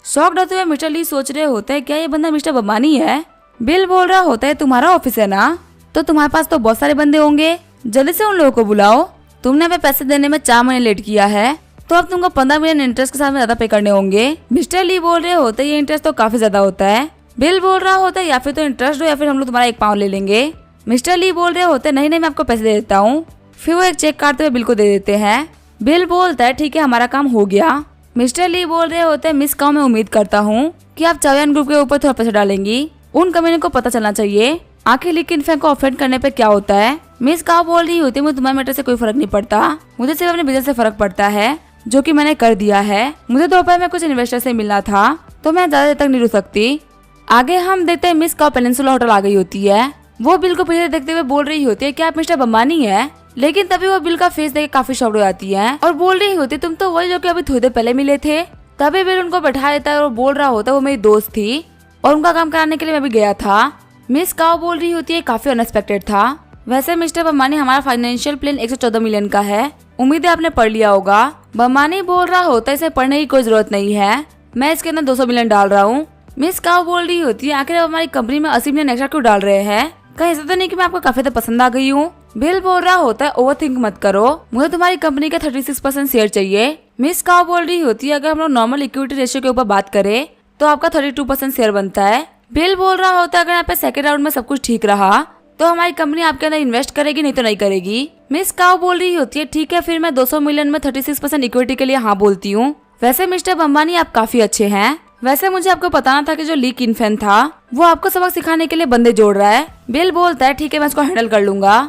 शॉक्ड होते हुए मिस्टर ली सोच रहे होते हैं क्या ये बंदा मिस्टर बबानी है? बिल बोल रहा होता है तुम्हारा ऑफिस है ना, तो तुम्हारे पास तो बहुत सारे बंदे होंगे, जल्दी से उन लोगों को बुलाओ। तुमने हमें पैसे देने में 4 महीने लेट किया है तो अब तुमको 15 मिलियन इंटरेस्ट के साथ में ज्यादा पे करने होंगे। मिस्टर ली बोल रहे होते ये इंटरेस्ट तो काफी ज्यादा होता है। बिल बोल रहा होता है या फिर तो इंटरेस्ट दो या फिर हम लोग तुम्हारा 1 पाउंड ले लेंगे। मिस्टर ली बोल रहे होते नहीं नहीं मैं आपको पैसे दे देता हूँ। फिर वो एक चेक काटते हुए बिल को दे देते हैं। बिल बोलता है ठीक है हमारा काम हो गया। मिस्टर ली बोल रहे होते हैं मिस काउ मैं उम्मीद करता हूँ कि आप चावल ग्रुप के ऊपर थोड़ा पैसा डालेंगी, उन कमीने को पता चलना चाहिए आखिर ली किन्फेन को ऑफेंड करने पे क्या होता है। मिस काउ बोल रही होती है मुझे तुम्हारे मैटर से कोई फर्क नहीं पड़ता, मुझे सिर्फ अपने बिजनेस से फर्क पड़ता है जो कि मैंने कर दिया है। मुझे दोपहर में कुछ इन्वेस्टर से मिलना था तो मैं ज्यादा देर तक नहीं रुक सकती। आगे हम देखते हैं मिस काउ पेनिनसुला होटल आ गई होती है। वो बिल को पीछे देखते हुए बोल रही होती है क्या आप मिस्टर बम्बानी है? लेकिन तभी वो बिल का फेस देख काफी शॉक्ड हो जाती है और बोल रही होती तुम तो वही जो कि अभी थोड़ी देर पहले मिले थे। तभी बिल उनको बैठा देता है और बोल रहा होता है वो मेरी दोस्त थी और उनका काम कराने के लिए मैं भी गया था। मिस काउ बोल रही होती है काफी अनएक्सपेक्टेड था। वैसे मिस्टर बम्बानी हमारा फाइनेंशियल प्लान 114 मिलियन का है, उम्मीद है आपने पढ़ लिया होगा। बम्बानी बोल रहा होता है इसे पढ़ने की कोई जरूरत नहीं है, मैं इसके अंदर 200 मिलियन डाल रहा हूँ। मिस काउ बोल रही होती है आखिर आप हमारी कंपनी में 80 मिलियन एक्स्ट्रा क्यों डाल रहे हैं? कहीं ऐसा तो नहीं कि मैं आपको काफी पसंद आ गई हूँ? बिल बोल रहा होता है ओवर थिंक मत करो, मुझे तुम्हारी कंपनी का 36% शेयर चाहिए। मिस काउ बोल रही होती है अगर हम लोग नॉर्मल इक्विटी रेशियो के ऊपर बात करें तो आपका 32% शेयर बनता है। बिल बोल रहा होता है अगर यहाँ पे सेकेंड राउंड में सब कुछ ठीक रहा तो हमारी कंपनी आपके अंदर इन्वेस्ट करेगी, नहीं तो नहीं करेगी। मिस काउ बोल रही होती है ठीक है फिर मैं 200 मिलियन में 36% इक्विटी के लिए हाँ बोलती हूँ। वैसे मिस्टर बम्बानी आप काफी अच्छे हैं, वैसे मुझे आपको बताना था कि जो ली किन्फेन था वो आपको सबक सिखाने के लिए बंदे जोड़ रहा है। बिल बोलता है ठीक है मैं इसको हैंडल कर लूंगा।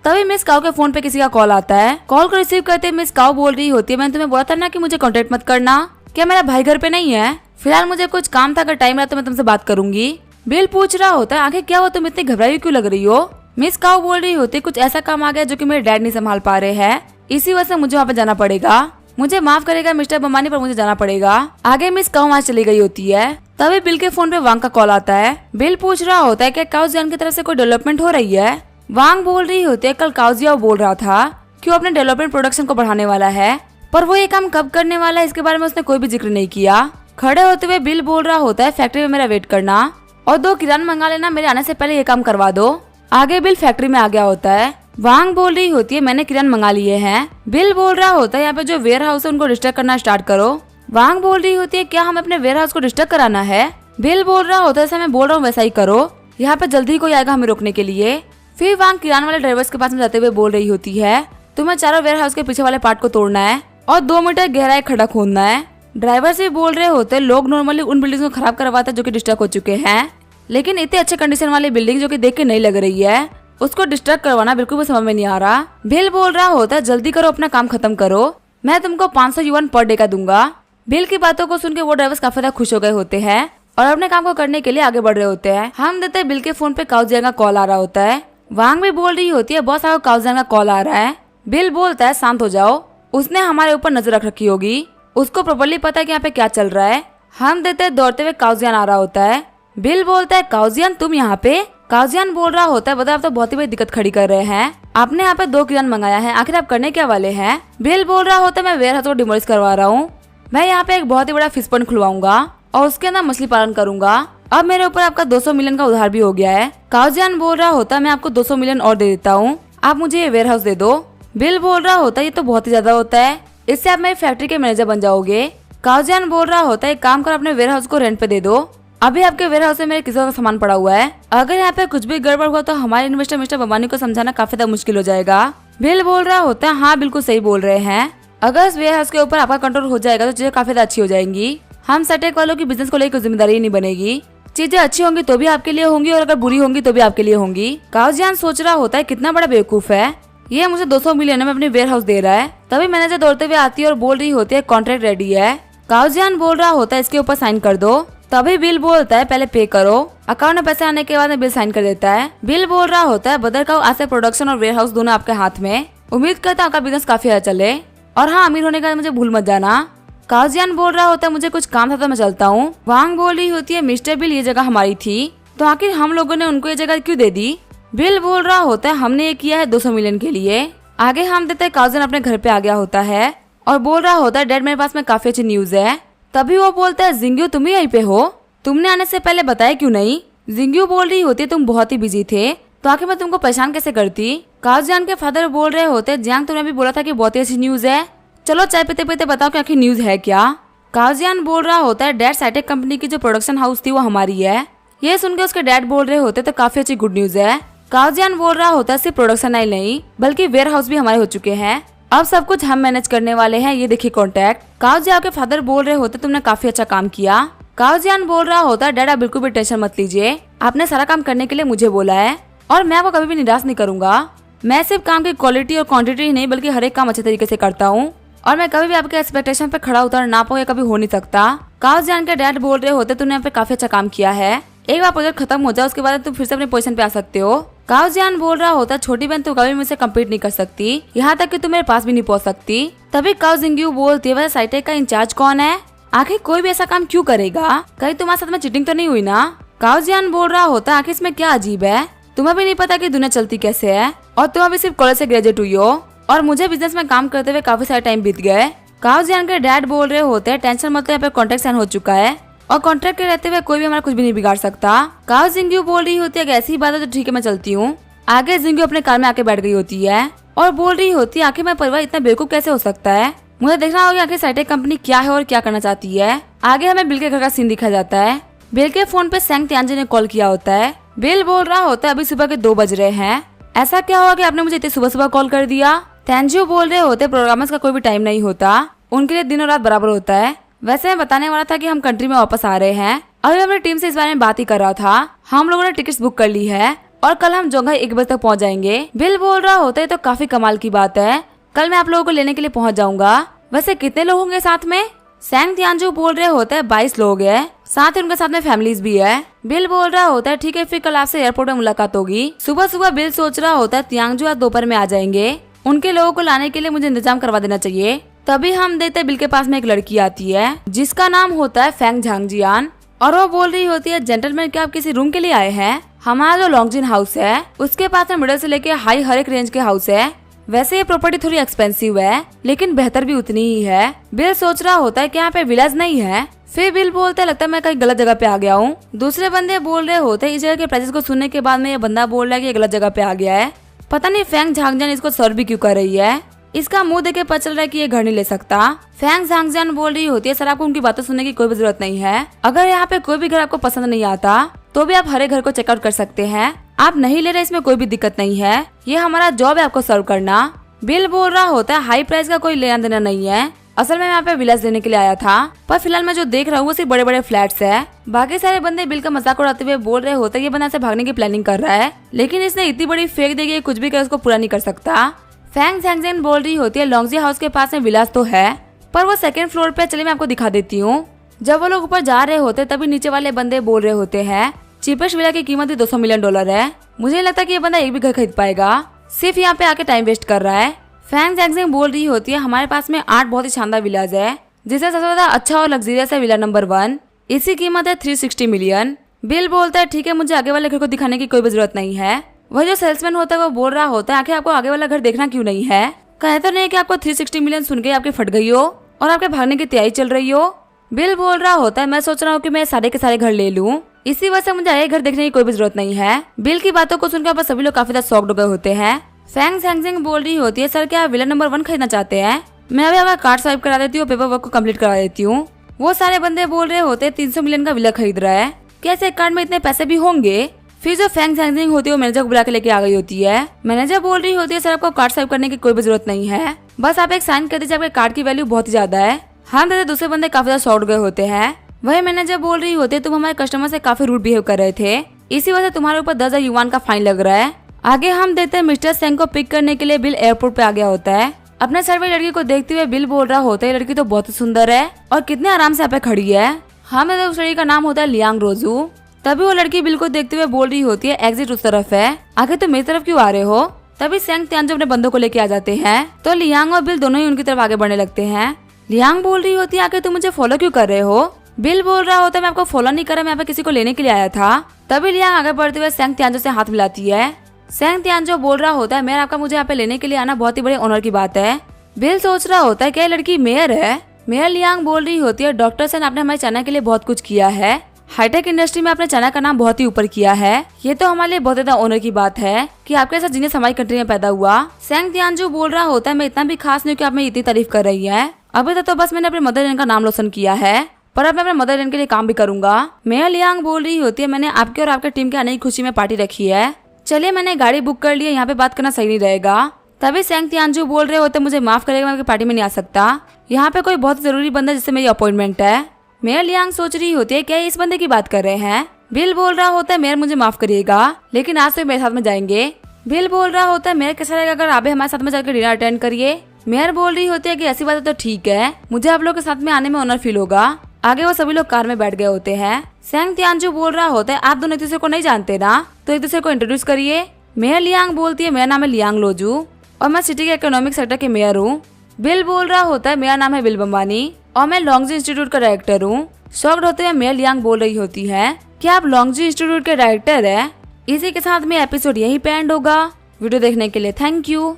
तभी मिस काउ के फोन पे किसी का कॉल आता है। कॉल को रिसीव करते मिस काउ बोल रही होती है मैंने तुम्हें बोला था ना कि मुझे कांटेक्ट मत करना, क्या मेरा भाई घर पे नहीं है? फिलहाल मुझे कुछ काम था, अगर टाइम रहा तो मैं तुमसे बात करूंगी। बिल पूछ रहा होता है आखिर क्या हुआ तुम इतनी घबराई क्यों लग रही हो? मिस काउ बोल रही होती है कुछ ऐसा काम आ गया जो कि मेरे डैड नहीं संभाल पा रहे हैं, इसी वजह से मुझे वहाँ पे जाना पड़ेगा। मुझे माफ करेगा मिस्टर बम्बानी पर मुझे जाना पड़ेगा। आगे मिस काउ वहाँ चली गई होती है। तभी बिल के फोन पे वांग का कॉल आता है। बिल पूछ रहा होता है क्या काउजियान की तरफ से कोई डेवलपमेंट हो रही है? वांग बोल रही होती है कल काउजिया बोल रहा था कि वो अपने डेवलपमेंट प्रोडक्शन को बढ़ाने वाला है, पर वो ये काम कब करने वाला है इसके बारे में उसने कोई भी जिक्र नहीं किया। खड़े होते हुए बिल बोल रहा होता है फैक्ट्री में मेरा वेट करना और 2 किरान मंगा लेना, मेरे आने से पहले ये काम करवा दो। आगे बिल फैक्ट्री में आ गया होता है। वांग बोल रही होती है मैंने किरान मंगा लिए हैं। बिल बोल रहा होता है यहाँ पे जो वेयर हाउस है उनको डिस्टर्ब करना स्टार्ट करो। वांग बोल रही होती है क्या हम अपने वेयर हाउस को डिस्टर्ब कराना है? बिल बोल रहा होता है जैसा मैं बोल रहा हूँ वैसा ही करो, यहाँ पे जल्दी कोई आएगा हमें रोकने के लिए। फिर वांग किरान वाले ड्राइवर्स के पास में जाते हुए बोल रही होती है तुम्हें चारों वेयर हाउस के पीछे वाले पार्ट को तोड़ना है और 2 मीटर गहरा एक खड्डा खोदना है। ड्राइवर से बोल रहे होते लोग नॉर्मली उन बिल्डिंग को खराब करवाते जो कि डिस्टर्ब हो चुके हैं, लेकिन इतने अच्छे कंडीशन वाली बिल्डिंग जो कि देख के नहीं लग रही है उसको डिस्टर्ब करवाना बिल्कुल भी समझ में नहीं आ रहा। बिल बोल रहा होता है जल्दी करो अपना काम खत्म करो, मैं तुमको 500 युआन पर डे का दूंगा। बिल की बातों को सुन के वो ड्राइवर्स काफी ज्यादा खुश हो गए होते हैं और अपने काम को करने के लिए आगे बढ़ रहे होते हैं। हम देते हैं बिल के फोन पे काउजियान का कॉल आ रहा होता है। वांग भी बोल रही होती है बॉस आपको काउजियान का कॉल आ रहा है। बिल बोलता है शांत हो जाओ, उसने हमारे ऊपर नजर रख रखी होगी, उसको प्रॉपर्ली पता है कि यहाँ पे क्या चल रहा है। हम देते हैं दौड़ते हुए काउजियान आ रहा होता है। बिल बोलता है काउजियान तुम यहाँ पे? काउजियान बोल रहा होता है बताओ आप तो बहुत ही बड़ी दिक्कत खड़ी कर रहे हैं, आपने यहाँ पे 2 किरान मंगाया है, आखिर आप करने क्या वाले हैं? बिल बोल रहा होता है मैं वेयर हाउस को डिमोलिश करवा रहा हूँ, मैं यहाँ पे एक बहुत ही बड़ा फिश पॉन्ड खुलवाऊंगा और उसके अंदर मछली पालन करूंगा। अब मेरे ऊपर आपका 200 मिलियन का उधार भी हो गया है। काउजियान बोल रहा होता है मैं आपको 200 मिलियन और दे देता हूँ, आप मुझे ये वेयर हाउस दे दो। बिल बोल रहा होता है ये तो बहुत ही ज्यादा होता है, इससे आप मेरी फैक्ट्री के मैनेजर बन जाओगे। काउजियान बोल रहा होता है एक काम कर अपने वेयर हाउस को रेंट पे दे दो, अभी आपके वेयर हाउस में मेरे किसी का सामान पड़ा हुआ है, अगर यहाँ पे कुछ भी गड़बड़ हुआ तो हमारे इन्वेस्टर मिस्टर बम्बानी को समझाना काफी ज्यादा मुश्किल हो जाएगा। बिल बोल रहा होता है हाँ बिल्कुल सही बोल रहे हैं, अगर इस वेयर हाउस के ऊपर आपका कंट्रोल हो जाएगा तो चीजें काफी अच्छी हो जाएंगी। हम सटेक वालों की बिजनेस को लेकर जिम्मेदारी नहीं बनेगी। चीजें अच्छी होंगी तो भी आपके लिए होंगी और अगर बुरी होंगी तो भी आपके लिए होंगी। काउजियान सोच रहा होता है कितना बड़ा बेवकूफ है, ये मुझे 200 मिलियन में अपनी वेयर हाउस दे रहा है। तभी मैनेजर दौड़ते हुए आती है और बोल रही होती है कॉन्ट्रैक्ट रेडी है। काउजियान बोल रहा होता है इसके ऊपर साइन कर दो। तभी बिल बोलता है पहले पे करो। अकाउंट में पैसे आने के बाद में बिल साइन कर देता है। बिल बोल रहा होता है बदर काउ आज से प्रोडक्शन और वेयर हाउस दोनों आपके हाथ में। उम्मीद करता हूँ आपका बिजनेस काफी अच्छा चले और हाँ, अमीर होने का मुझे भूल मत जाना। काउजियान बोल रहा होता है मुझे कुछ काम था तो मैं चलता हूँ। वांग बोल रही होती है मिस्टर बिल ये जगह हमारी थी तो आखिर हम लोगों ने उनको ये जगह क्यों दे दी। बिल बोल रहा होता है हमने ये किया है 200 मिलियन के लिए। आगे हम देते हैं काउजियन अपने घर पे आ गया होता है और बोल रहा होता है डैड मेरे पास में काफी अच्छी न्यूज है। तभी वो बोलता है जिंग्यू तुम ही यहीं पे हो, तुमने आने से पहले बताया क्यों नहीं। जिंग्यू बोल रही होती है तुम बहुत ही बिजी थे तो आखिर मैं तुमको परेशान कैसे करती। काउजियान के फादर बोल रहे होते जियांग तुमने भी बोला था कि बहुत ही अच्छी न्यूज है, चलो चाय पीते पीते बताओ कि आखिर न्यूज है क्या। काउजियान बोल रहा होता है डैड साइटेक कंपनी की जो प्रोडक्शन हाउस थी वो हमारी है। ये सुनकर उसके डैड बोल रहे होते तो काफी अच्छी गुड न्यूज है। काउजियान बोल रहा होता है सिर्फ प्रोडक्शन ही नहीं बल्कि वेयर हाउस भी हमारे हो चुके हैं, अब सब कुछ हम मैनेज करने वाले हैं, ये देखिए कॉन्टैक्ट। काउजियान के फादर बोल रहे होते तुमने काफी अच्छा काम किया। काउजियान बोल रहा होता है डैड आप बिल्कुल भी टेंशन मत लीजिए, आपने सारा काम करने के लिए मुझे बोला है और मैं आपको कभी भी निराश नहीं करूंगा। मैं सिर्फ काम की क्वालिटी और क्वांटिटी ही नहीं बल्कि हर एक काम अच्छे तरीके से करता हूँ और मैं कभी भी आपके एक्सपेक्टेशन पे खड़ा उतर ना पाऊँ, कभी हो नहीं सकता। काउजियान के डैड बोल रहे होते तुमने यहाँ पे काफी अच्छा काम किया है, एक बार प्रोजेक्ट खत्म हो जाए उसके बाद तुम फिर से अपने पोजीशन पे आ सकते हो। काउजियान बोल रहा होता छोटी बहन तो कभी मुझसे कम्पीट नहीं कर सकती, यहाँ तक कि तुम मेरे पास भी नहीं पहुँच सकती। तभी काउ जिंग्यू बोलती है वैसे साइटेक का इंचार्ज कौन है, आखिर कोई भी ऐसा काम क्यों करेगा, कहीं तुम्हारे साथ में चीटिंग तो नहीं हुई ना। काउजियान बोल रहा होता आखिर इसमें क्या अजीब है, तुम्हें भी नहीं पता कि दुनिया चलती कैसे है और तुम अभी सिर्फ कॉलेज से ग्रेजुएट हुई हो और मुझे बिजनेस में काम करते हुए काफी सारा टाइम बीत गए। काउजियान के डैड बोल रहे होते हैं टेंशन मत लो, यहाँ पे कॉन्ट्रैक्ट साइन हो चुका है और कॉन्ट्रैक्ट के रहते हुए कोई भी हमारा कुछ भी नहीं बिगाड़ सकता। काउ जिंग्यू बोल रही होती है कि ऐसी बात है तो ठीक है मैं चलती हूँ। आगे जिंग्यू अपने कार में आके बैठ गई होती है और बोल रही होती है आखिर मैं परिवार इतना बेवकूफ कैसे हो सकता है, मुझे देखना होगा आखिर साइटेक कंपनी क्या है और क्या करना चाहती है। आगे हमें बिल के घर का सीन दिखा जाता है। बिल के फोन पे सैंग तियानजी ने कॉल किया होता है। बिल बोल रहा होता है अभी सुबह के 2 बज रहे हैं, ऐसा क्या हुआ कि आपने मुझे इतनी सुबह सुबह कॉल कर दिया। तियानजी बोल रहे होते प्रोग्रामर्स का कोई भी टाइम नहीं होता, उनके लिए दिन और रात बराबर होता है। वैसे मैं बताने वाला था कि हम कंट्री में वापस आ रहे हैं, अभी अपनी टीम से इस बारे में बात ही कर रहा था। हम लोगों ने टिकट्स बुक कर ली है और कल हम जोंघाई 1 बजे तक पहुंच जाएंगे। बिल बोल रहा होता है तो काफी कमाल की बात है, कल मैं आप लोगों को लेने के लिए पहुंच जाऊंगा। वैसे कितने लोग होंगे साथ में। सैंग तियानजू बोल रहे होते हैं 22 लोग हैं, साथ ही उनके साथ में फैमिलीज भी है। बिल बोल रहा होता है ठीक है फिर कल आपसे एयरपोर्ट में मुलाकात होगी। सुबह सुबह बिल सोच रहा होता है तियांजू आज दोपहर में आ जाएंगे, उनके लोगों को लाने के लिए मुझे इंतजाम करवा देना चाहिए। तभी हम देखते बिल के पास में एक लड़की आती है जिसका नाम होता है फेंग झांगजियान और वो बोल रही होती है जेंटलमैन क्या आप किसी रूम के लिए आए हैं, हमारा जो लॉन्गजिन हाउस है उसके पास में मिडिल से लेके हाई हर एक रेंज के हाउस है। वैसे ये प्रॉपर्टी थोड़ी एक्सपेंसिव है लेकिन बेहतर भी उतनी ही है। बिल सोच रहा होता है कि यहाँ पे विलेज नहीं है, फिर बिल बोलते लगता है मैं कहीं गलत जगह पे आ गया हूँ। दूसरे बंदे बोल रहे होते हैं इस जगह के प्राइसेस को सुनने के बाद में ये बंदा बोल रहा है कि ये गलत जगह पे आ गया है, पता नहीं फेंग झांगजियान इसको सर्व भी क्यों कर रही है, इसका मुंह देख के पता चल रहा है कि ये घर नहीं ले सकता। फेंग झांगजियान बोल रही होती है सर आपको उनकी बातें सुनने की कोई भी जरूरत नहीं है, अगर यहाँ पे कोई भी घर आपको पसंद नहीं आता तो भी आप हर एक घर को चेकआउट कर सकते हैं, आप नहीं ले रहे इसमें कोई भी दिक्कत नहीं है, ये हमारा जॉब है आपको सर्व करना। बिल बोल रहा होता है हाई प्राइस का कोई लेना देना नहीं है, असल में मैं यहाँ पे विलास लेने के लिए आया था पर फिलहाल मैं जो देख रहा हूँ वो सिर्फ बड़े बड़े फ्लैट्स है। बाकी सारे बंदे बिल का मजाक उड़ाते हुए बोल रहे होते ये बंदा से भागने की प्लानिंग कर रहा है लेकिन इसने इतनी बड़ी फेक दी कुछ भी कर उसको पूरा नहीं कर सकता। फेंग झांगजियान बोल रही होती है लॉन्गजी हाउस के पास में विलास तो है पर वो 2nd फ्लोर पे, चलिए मैं आपको दिखा देती हूँ। जब वो लोग ऊपर जा रहे होते तभी नीचे वाले बंदे बोल रहे होते हैं चीपेस्ट विला की कीमत ही $200 मिलियन है, मुझे नहीं लगता कि ये बंदा एक भी घर खरीद पाएगा, सिर्फ यहाँ पे आके टाइम वेस्ट कर रहा है। फेंग झांगजियान बोल रही होती है हमारे पास में 8 बहुत ही शानदार विलाज है जिससे सबसे ज्यादा अच्छा और लग्जरियस है विला नंबर 1, इसकी कीमत है 360 मिलियन। बिल बोलता है ठीक है मुझे आगे वाले घर को दिखाने की कोई भी जरूरत नहीं है। वह जो सेल्समैन होता है वो बोल रहा होता है आखिर आपको आगे वाला घर देखना क्यों नहीं है, कहे तो नहीं कि आपको 360 मिलियन सुन के आपकी फट गई हो और आपके भागने की तैयारी चल रही हो। बिल बोल रहा होता है मैं सोच रहा हूँ कि मैं सारे के सारे घर ले लूँ, इसी वजह से मुझे आगे घर देखने की कोई भी जरूरत नहीं है। बिल की बातों को सुनकर सभी लोग काफी ज्यादा शॉक्ड हो गए होते हैं। फेंग झांगजियान बोल रही होती है सर क्या आप विला नंबर 1 खरीदना चाहते हैं, मैं अभी आपका कार्ड स्वाइप करा देती हूँ, पेपर वर्क को कंप्लीट करा देती हूँ। वो सारे बंदे बोल रहे होते हैं 300 मिलियन का विला खरीद रहा है, कैसे एक कार्ड में इतने पैसे भी होंगे। फिर जो फेंग झांगजियान होती है वो मैनेजर को बुला के लेके आ गई होती है। मैनेजर बोल रही होती है सर आपको कार्ड स्वाइप करने की कोई भी जरूरत नहीं है, बस आप एक साइन कर दीजिए, आपके कार्ड की वैल्यू बहुत ही ज्यादा है। हम जैसे दूसरे बंदे काफी ज्यादा शॉर्ट गए होते हैं। वही मैनेजर बोल रही होती है, तुम हमारे कस्टमर से काफी रूड बिहेव कर रहे थे, इसी वजह से तुम्हारे ऊपर 10,000 युआन का फाइन लग रहा है। आगे हम देखते हैं मिस्टर सेंग को पिक करने के लिए बिल एयरपोर्ट पे आ गया होता है। अपने सर्वे लड़की को देखते हुए बिल बोल रहा होता है, लड़की तो बहुत ही सुंदर है और कितने आराम से यहाँ पे खड़ी है। हम उस लड़की का नाम होता है लियांग रोजू। तभी वो लड़की बिल को देखते हुए बोल रही होती है, एग्जिट उस तरफ है, आगे तुम मेरी तरफ क्यों आ रहे हो। तभी सेंग तियानजो अपने बंदों को लेके आ जाते हैं, तो लियांग और बिल दोनों ही उनकी तरफ आगे बढ़ने लगते हैं। लियांग बोल रही होती है, आगे तुम मुझे फॉलो क्यों कर रहे हो। बिल बोल रहा होता है, मैं आपको फॉलो नहीं कर रहा, मैं यहाँ पे किसी को लेने के लिए आया था। तभी लियांग आगे बढ़ते हुए सेंग तियानजो से हाथ मिलाती है। सेंग तियानजो बोल रहा होता है, मेयर आपका मुझे यहाँ पे लेने के लिए आना बहुत ही बड़े ऑनर की बात है। बिल सोच रहा होता है, क्या लड़की मेयर है। मेयर लियांग बोल रही होती है, डॉक्टर सेन आपने हमारे चाइना के लिए बहुत कुछ किया है, हाईटेक इंडस्ट्री में आपने चाइना का नाम बहुत ही ऊपर किया है, ये तो हमारे लिए बहुत ज्यादा ऑनर की बात है कि आपके ऐसा जीनियस हमारी कंट्री में पैदा हुआ। सेंग तियानजो बोल रहा होता है, मैं इतना भी खास नहीं कि आप मेरी इतनी तारीफ कर रही है, अभी तक तो बस मैंने अपने मदरलैंड का नाम रोशन किया है, पर अब मैं अपने मदरलैंड के लिए काम भी करूंगा। मेयर लियांग बोल रही होती है, मैंने आपके और आपके टीम के आने की खुशी में पार्टी रखी है, चलिए मैंने गाड़ी बुक कर ली है, यहाँ पे बात करना सही नहीं रहेगा। तभी सेंग तियानजो बोल रहे होते, मुझे माफ करेगा, मैं आपकी पार्टी में नहीं आ सकता, यहाँ पे कोई बहुत जरूरी बंदा जिससे मेरी अपॉइंटमेंट है। मेयर लियांग सोच रही होती है, क्या इस बंदे की बात कर रहे हैं। बिल बोल रहा होता है, मेयर मुझे माफ करिएगा, लेकिन आज तो मेरे साथ में जाएंगे। बिल बोल रहा होता है, मेयर कैसा रहेगा अगर आप हमारे साथ में जाकर डिनर अटेंड करिए। मेयर बोल रही होती है कि ऐसी बात है तो ठीक है, मुझे आप लोग के साथ में आने में ऑनर फील होगा। आगे वो सभी लोग कार में बैठ गए होते हैं। सेंग तियानजो बोल रहा होता है, आप दोनों एक दूसरे को नहीं जानते ना, तो एक दूसरे को इंट्रोड्यूस करिए। मेयर लियांग बोलती है, मेरा नाम है लियांग लोजू और मैं सिटी के इकोनॉमिक सेक्टर के मेयर हूँ। बिल बोल रहा होता है, मेरा नाम है बिल बम्बानी और मैं लॉन्गजी इंस्टीट्यूट का डायरेक्टर हूँ। शॉक्ड होते हुए मेयर लियांग बोल रही होती है, क्या आप लॉन्गजी इंस्टीट्यूट के डायरेक्टर है। इसी के साथ में एपिसोड यहीं पे एंड होगा। वीडियो देखने के लिए थैंक यू।